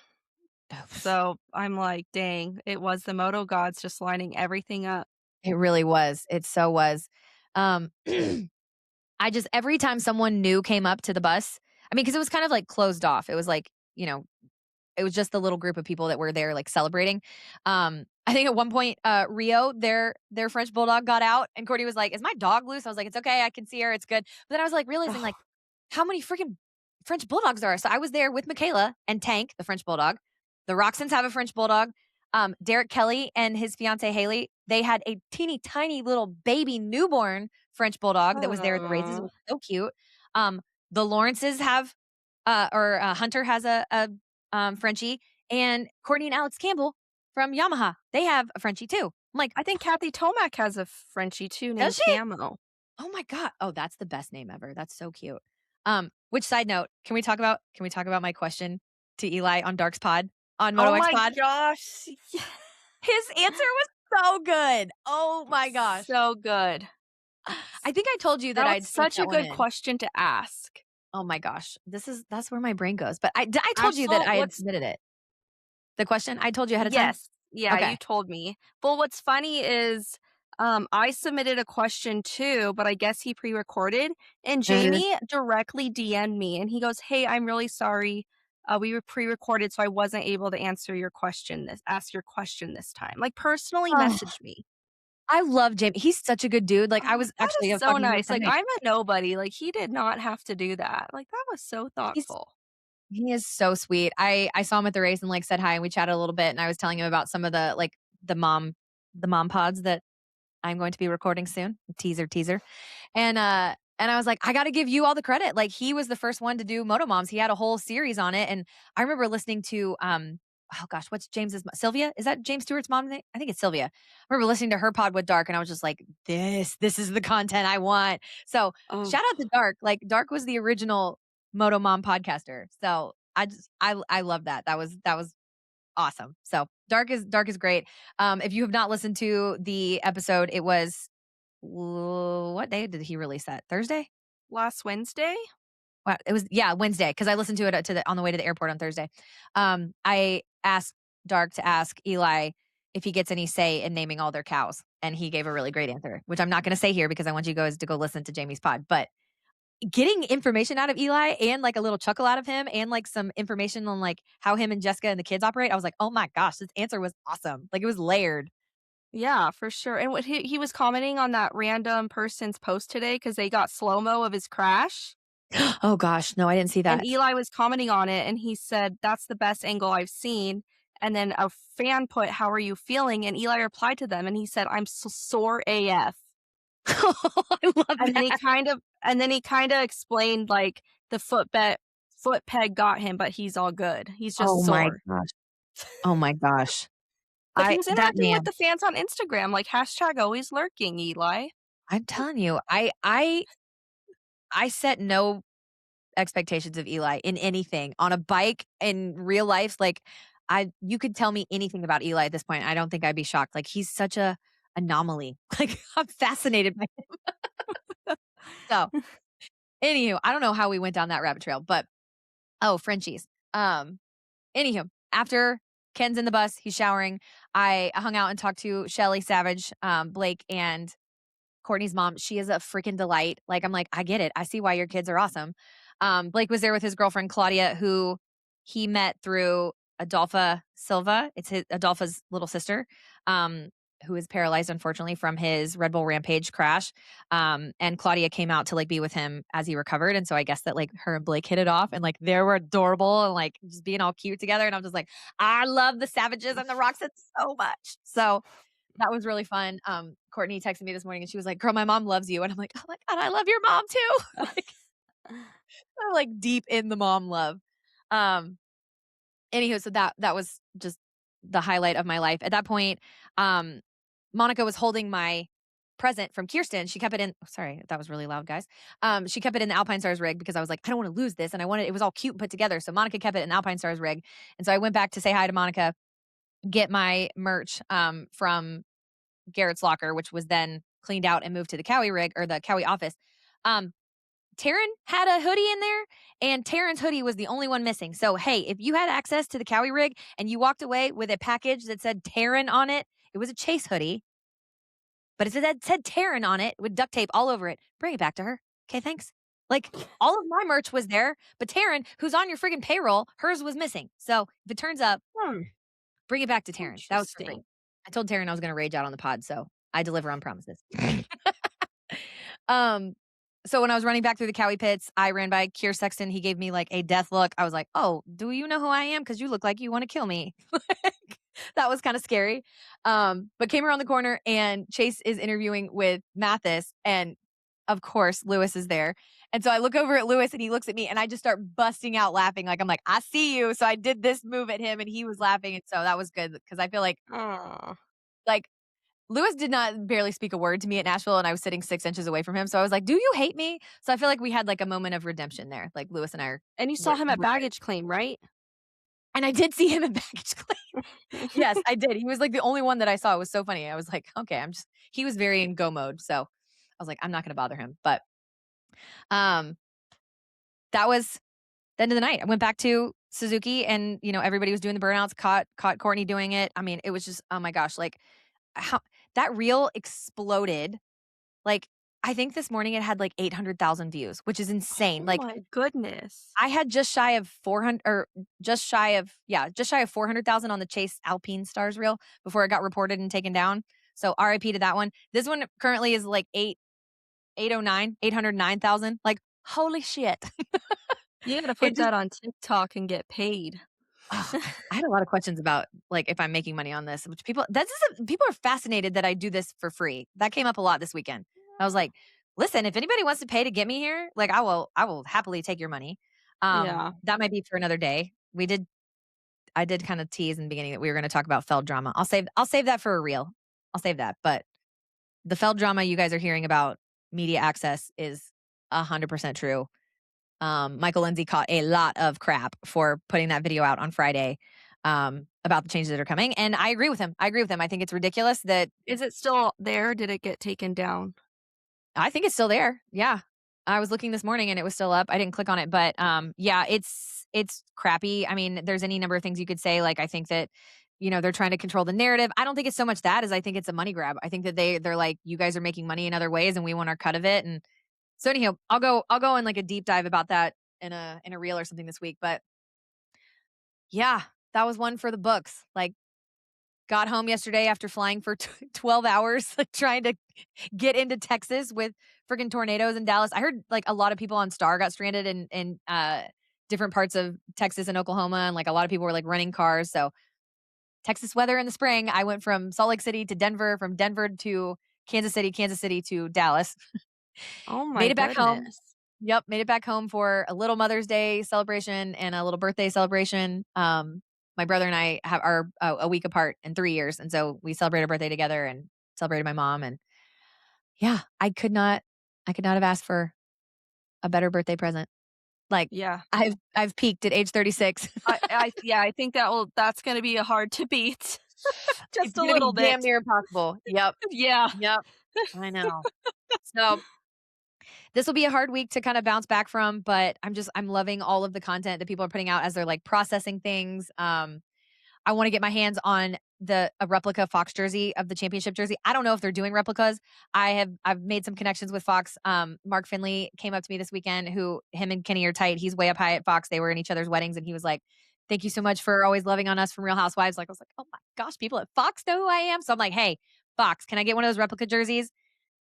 So I'm like, dang, it was the moto gods just lining everything up. It really was. It so was. Um, I just every time someone new came up to the bus, I mean, because it was kind of like closed off. It was like, it was just the little group of people that were there like celebrating. I think at one point, Rio, their French bulldog got out, and Courtney was like, "Is my dog loose?" I was like, "It's okay, I can see her, it's good." But then I was like realizing like Ugh. how many freaking French bulldogs there are. So I was there with Michaela and Tank, the French bulldog. The Roxons have a French bulldog. Derek Kelly and his fiance Haley, they had a teeny tiny little baby newborn French bulldog that was there at the races. It Oh. was so cute. Um, the Lawrences have, or Hunter has a Frenchie, and Courtney and Alex Campbell from Yamaha, they have a Frenchie too. I'm like, I think Kathy Tomac has a Frenchie too does named she? Camo. Oh my god. Oh, that's the best name ever. That's so cute. Which side note, can we talk about my question to Eli on Dark's pod on Oh MotoX my pod? gosh. Yeah. His answer was so good. Oh my gosh. So good. I think I told you that That was I'd sneak such a that one good in. question to ask. Oh my gosh. That's where my brain goes. But I told you that Actual I had what's submitted it. The question I told you ahead of time. Yes. Yeah, you Okay. told me. Well, what's funny is, I submitted a question too, but I guess he pre-recorded, and Uh, Jamie directly DM'd me, and he goes, "Hey, I'm really sorry. We were pre-recorded, so I wasn't able to ask your question this time." Like, personally oh, messaged me. I love Jamie. He's such a good dude. Like I'm like, "That is I was so talking to him nice." Like, tonight. I'm a nobody. Like, he did not have to do that. Like, that was so He's thoughtful. He is so sweet. I saw him at the race and, like, said hi, and we chatted a little bit, and I was telling him about some of the, like, the mom pods that I'm going to be recording soon. Teaser, teaser. And I was like, "I gotta give you all the credit." Like, he was the first one to do Moto Moms. He had a whole series on it, and I remember listening to, oh gosh, what's James's Sylvia? Is that James Stewart's mom's name? I think it's Sylvia. I remember listening to her pod with Dark, and I was just like, "This is the content I want." So, Oh, shout out to Dark. Like, Dark was the original Moto Mom podcaster. So, I love that. That was awesome. So, Dark is great. If you have not listened to the episode, it was what day did he release that? Thursday? last Wednesday? Wow, it was yeah, Wednesday because I listened to it on the way to the airport on Thursday. I asked Dark to ask Eli if he gets any say in naming all their cows, and he gave a really great answer, which I'm not going to say here because I want you guys to go listen to Jamie's pod. But getting information out of Eli and like a little chuckle out of him and like some information on like how him and Jessica and the kids operate, I was like, oh my gosh, this answer was awesome. Like it was layered. Yeah, for sure, and what he was commenting on that random person's post today because they got slow-mo of his crash, Oh gosh, no, I didn't see and that. Eli was commenting on it, and he said, "That's the best angle I've seen," and then a fan put, "How are you feeling?" And Eli replied to them, and he said, "I'm sore AF." I love that. And then he kinda explained, like, the foot peg got him, but he's all good. He's just Oh my sore. gosh. Oh my gosh. But he I was that interacting with man, the fans on Instagram, like, hashtag always lurking, Eli. I'm telling you, I set no expectations of Eli in anything. On a bike, in real life, like, you could tell me anything about Eli at this point, I don't think I'd be shocked. Like, he's such a anomaly. Like, I'm fascinated by him. So, anywho, I don't know how we went down that rabbit trail, but oh, Frenchies. Anywho, after Ken's in the bus, he's showering, I hung out and talked to Shelly Savage, Blake, and Courtney's mom. She is a freaking delight. Like, I'm like, I get it. I see why your kids are awesome. Blake was there with his girlfriend Claudia, who he met through Adolfa Silva. It's Adolfa's little sister, who is paralyzed unfortunately from his Red Bull Rampage crash. And Claudia came out to like be with him as he recovered. And so I guess that like her and Blake hit it off, and like they were adorable and like just being all cute together. And I'm just like, I love the Savages and the Roxons so much. So that was really fun. Courtney texted me this morning and she was like, "Girl, my mom loves you." And I'm like, "Oh my God, I love your mom too." Like, I'm like deep in the mom love. Um, Anywho, so that was just the highlight of my life. At that point, um, Monica was holding my present from Kirsten. She kept it in. Oh, sorry, that was really loud, guys. She kept it in the Alpine Stars rig because I was like, I don't want to lose this, and I wanted it was all cute and put together. So Monica kept it in the Alpine Stars rig, and so I went back to say hi to Monica, get my merch from Garrett's locker, which was then cleaned out and moved to the Cowie rig or the Cowie office. Um, Taryn had a hoodie in there, and Taryn's hoodie was the only one missing. So, hey, if you had access to the Cowie rig and you walked away with a package that said Taryn on it, it was a Chase hoodie, but it said Taryn on it with duct tape all over it. Bring it back to her. Okay, thanks. Like, all of my merch was there, but Taryn, who's on your friggin' payroll, hers was missing. So if it turns up, bring it back to Taryn. That was for free. Interesting. I told Taryn I was going to rage out on the pod, so I deliver on promises. um, so when I was running back through the Cowie pits, I ran by Keir Sexton. He gave me like a death look. I was like, "Oh, do you know who I am? Because you look like you want to kill me." That was kind of scary. But came around the corner and Chase is interviewing with Mathis, and of course Lewis is there. And so I look over at Lewis and he looks at me and I just start busting out laughing. Like I'm like, I see you. So I did this move at him and he was laughing. And so that was good because I feel like Lewis did not barely speak a word to me at Nashville and I was sitting 6 inches away from him. So I was like, do you hate me? So I feel like we had like a moment of redemption there. Like Lewis and I are And you saw him at we're friends. baggage claim, right? And I did see him in baggage claim. Yes, I did. He was like the only one that I saw. It was so funny. I was like, okay, he was very in go mode. So I was like, I'm not going to bother him. But um, that was the end of the night. I went back to Suzuki and, everybody was doing the burnouts, caught Courtney doing it. I mean, it was just, oh my gosh, like how that reel exploded. Like, I think this morning it had like 800,000 views, which is insane. Oh Like, my goodness. I had just shy of 400 or just shy of 400,000 on the Chase Alpine Stars reel before it got reported and taken down. So RIP to that one. This one currently is like 809,000. Like, holy shit. You gotta It put just that on TikTok and get paid. I had a lot of questions about like if I'm making money on this, which people are fascinated that I do this for free. That came up a lot this weekend. I was like, listen, if anybody wants to pay to get me here, like I will happily take your money. Yeah. That might be for another day. I did kind of tease in the beginning that we were going to talk about Feld drama. I'll save that for a reel. I'll save that. But the Feld drama you guys are hearing about media access is 100% true. Michael Lindsay caught a lot of crap for putting that video out on Friday about the changes that are coming. And I agree with him. I think it's ridiculous that Is it still there? Did it get taken down? I think it's still there. Yeah. I was looking this morning and it was still up. I didn't click on it, but yeah, it's crappy. I mean, there's any number of things you could say. Like, I think that, they're trying to control the narrative. I don't think it's so much that as I think it's a money grab. I think that they're like, you guys are making money in other ways and we want our cut of it. And so anyhow, I'll go in like a deep dive about that in a reel or something this week. But yeah, that was one for the books. Like, got home yesterday after flying for 12 hours, like trying to get into Texas with freaking tornadoes in Dallas. I heard like a lot of people on Star got stranded in different parts of Texas and Oklahoma, and like a lot of people were like renting cars. So Texas weather in the spring. I went from Salt Lake City to Denver, from Denver to Kansas City to Dallas. Oh my Made it back home. goodness. Yep, made it back home for a little Mother's Day celebration and a little birthday celebration. My brother and I are a week apart in 3 years, and so we celebrated a birthday together and celebrated my mom. And yeah, I could not have asked for a better birthday present. Like, Yeah. I've peaked at age 36. I think that's gonna be hard to beat. It's Just a gonna be little damn bit. near impossible. Yep, Yeah. yep. I know. So this will be a hard week to kind of bounce back from, but I'm loving all of the content that people are putting out as they're like processing things. I want to get my hands on a replica Fox jersey of the championship jersey. I don't know if they're doing replicas. I've made some connections with Fox. Mark Finley came up to me this weekend, him and Kenny are tight. He's way up high at Fox. They were in each other's weddings, and he was like, "Thank you so much for always loving on us from Real Housewives." Like, I was like, "Oh my gosh, people at Fox know who I am." So I'm like, "Hey, Fox, can I get one of those replica jerseys?"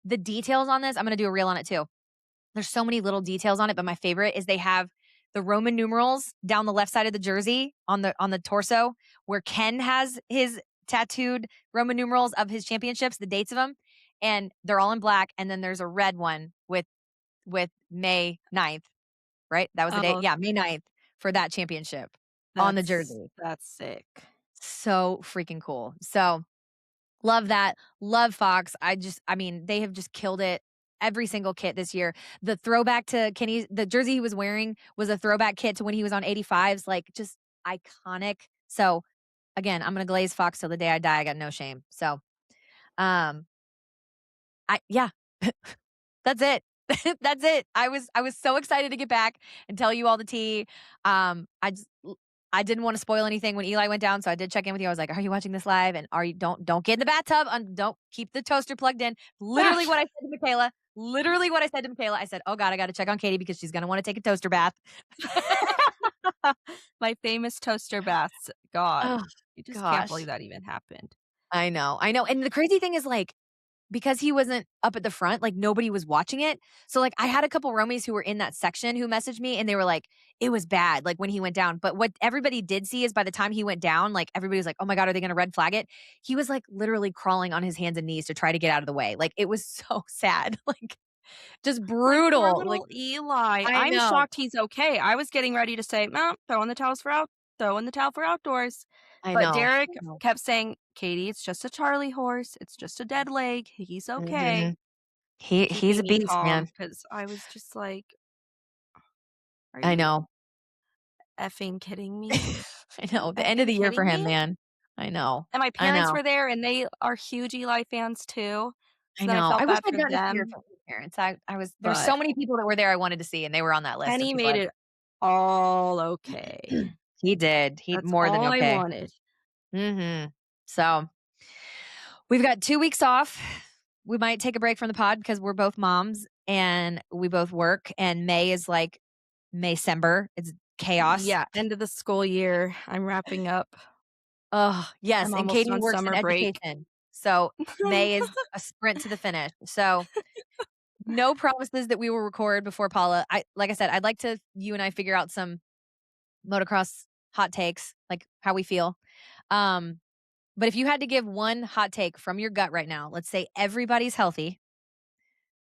The details on this, I'm gonna do a reel on it too. There's so many little details on it, but my favorite is they have the Roman numerals down the left side of the jersey on the torso, where Ken has his tattooed Roman numerals of his championships, the dates of them, and they're all in black. And then there's a red one with May 9th, right? That was the date. Oh, Yeah, May 9th for that championship on the that's jersey. that's sick. So freaking cool. So love that. Love Fox. I mean, they have just killed it. Every single kit this year. The throwback to the jersey he was wearing was a throwback kit to when he was on 85s, like just iconic. So again, I'm gonna glaze Fox till the day I die. I got no shame. So yeah. That's it. That's it. I was so excited to get back and tell you all the tea. I didn't want to spoil anything when Eli went down, so I did check in with you. I was like, "Are you watching this live? And are you don't get in the bathtub and don't keep the toaster plugged in." Literally what I said to Michaela. Literally what I said to Michaela. I said, "Oh God, I got to check on Katie because she's gonna want to take a toaster bath." My famous toaster baths. God, Oh you just can't gosh, believe that even happened. I know. And the crazy thing is, like, because he wasn't up at the front, like, nobody was watching it. So, like, I had a couple Romies who were in that section who messaged me, and they were like, "It was bad," like, when he went down. But what everybody did see is by the time he went down, like, everybody was like, "Oh my god, are they gonna red flag it?" He was, like, literally crawling on his hands and knees to try to get out of the way. Like, it was so sad, like, just My poor brutal. Like, little Eli. I I'm know. shocked he's okay. I was getting ready to say, "No, throw in the towel for outdoors." I But know. Derek I know. kept saying, "Katie, it's just a Charlie horse. It's just a dead leg. He's okay." Mhm. He's a Keeping me beast, calm man. because I was just like, "Are I you know. effing kidding me? I Are you know. The end of effing the year for kidding him, me?" man. I know. And my I parents know. were there, and they are huge Eli fans too, I so then I know. felt I wish bad I'd for gotten to see your them, parents. I was there's but so many people that were there I wanted to see, and they were on that list of Kenny people made it all okay. He did. He That's more than all I okay. wanted. Mhm. So, we've got 2 weeks off. We might take a break from the pod because we're both moms and we both work, and May is like Maycember. It's chaos. Yeah, end of the school year, I'm wrapping up. Oh, yes, I'm and almost Katie on works in summer break. education. So, May is a sprint to the finish. So, no promises that we will record before Paula. Like I said, I'd like to you and I figure out some motocross hot takes, like how we feel. Um, but if you had to give one hot take from your gut right now, let's say everybody's healthy,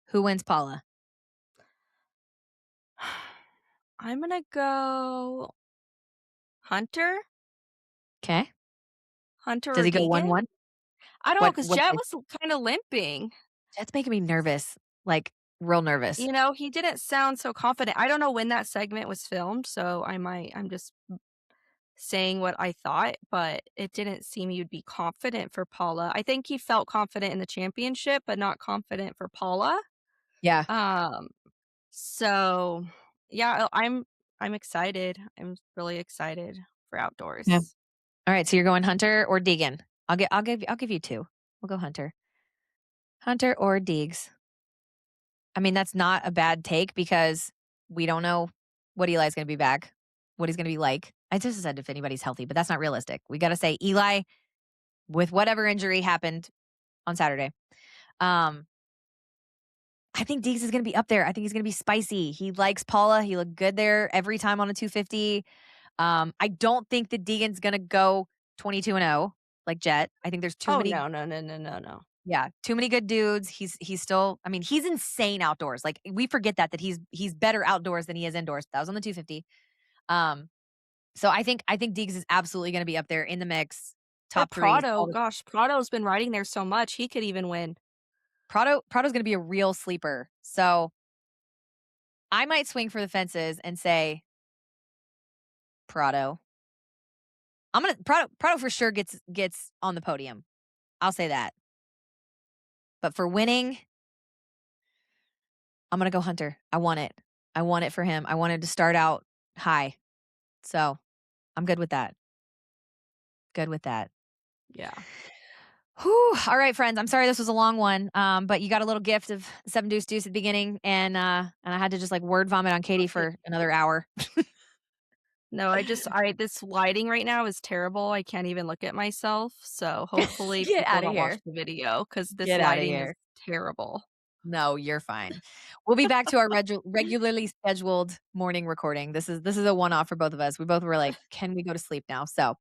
who wins Paula? I'm gonna go Hunter? Okay. Hunter Does or he go Deegan? 1-1? I don't know, What 'cause what Jet pace? was kinda limping. That's making me nervous, like real nervous. You know, he didn't sound so confident. I don't know when that segment was filmed, so I'm just saying what I thought, but it didn't seem you'd be confident for Paula. I think he felt confident in the championship, but not confident for Paula. Yeah. Um, so yeah, I'm excited. I'm really excited for Yeah. outdoors. All right, so you're going Hunter or Deegan? I'll give you 2. We'll go Hunter. Hunter or Deegs. I mean, that's not a bad take because we don't know what Eli's gonna be back, what he's gonna be like. I just said if anybody's healthy, but that's not realistic. We gotta say Eli with whatever injury happened on Saturday. Um, I think Deegs is gonna be up there. I think he's gonna be spicy. He likes Paula. He looked good there every time on a 250. I don't think that Deegan's gonna go 22-0 like Jet. I think there's too Oh, many no, no, no, no, no, no. yeah, too many good dudes. He's still I mean, he's insane outdoors. Like, we forget that he's better outdoors than he is indoors. That was on the 250. Um, so I think Deegs is absolutely gonna be up there in the mix, Or top 3s, Prado, all the gosh, Prado's been riding there so much, he could even win. Prado's gonna be a real sleeper. So, I might swing for the fences and say Prado. I'm gonna Prado for sure gets on the podium. I'll say that. But for winning, I'm gonna go Hunter. I want it. I want it for him. I wanted to start out high. So, I'm good with that. Good with that. Yeah. Whew. All right, friends. I'm sorry this was a long one, but you got a little gift of 7 Deuce Deuce at the beginning, and I had to just like word vomit on Katie Okay. for another hour. No, I this lighting right now is terrible, I can't even look at myself, so hopefully Get people out of don't watch here. the video because this Get out of lighting is here. terrible. No, you're fine. We'll be back to our regularly scheduled morning recording. This is a one off for both of us. We both were like, "Can we go to sleep now?" So,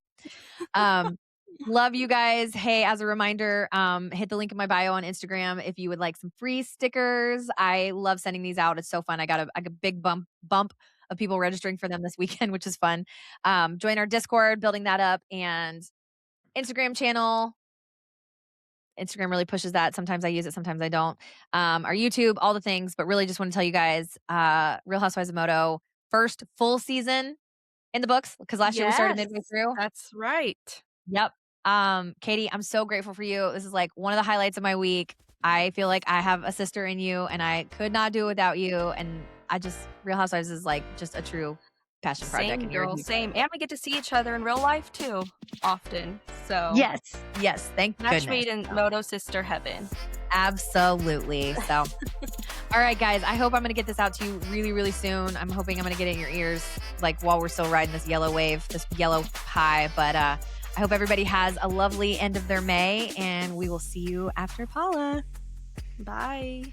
um, love you guys. Hey, as a reminder, hit the link in my bio on Instagram if you would like some free stickers. I love sending these out. It's so fun. I got a big bump of people registering for them this weekend, which is fun. Join our Discord, building that up, and Instagram channel. Instagram really pushes that. Sometimes I use it, sometimes I don't. Our YouTube, all the things, but really just want to tell you guys, Real Housewives of Moto, first full season in the books because last year we started Yes, midway through. that's right. Yep. Katie, I'm so grateful for you. This is like one of the highlights of my week. I feel like I have a sister in you, and I could not do it without you. And Real Housewives is like just a true passion project. Same, And you're a girl, huge same. And we get to see each other in real life too, often. So yes, yes, thank match goodness. made in Moto sister heaven. Absolutely. So, all right, guys, I hope I'm going to get this out to you really, really soon. I'm hoping I'm going to get it in your ears, like while we're still riding this yellow wave, this yellow high. But I hope everybody has a lovely end of their May, and we will see you after Paula. Bye.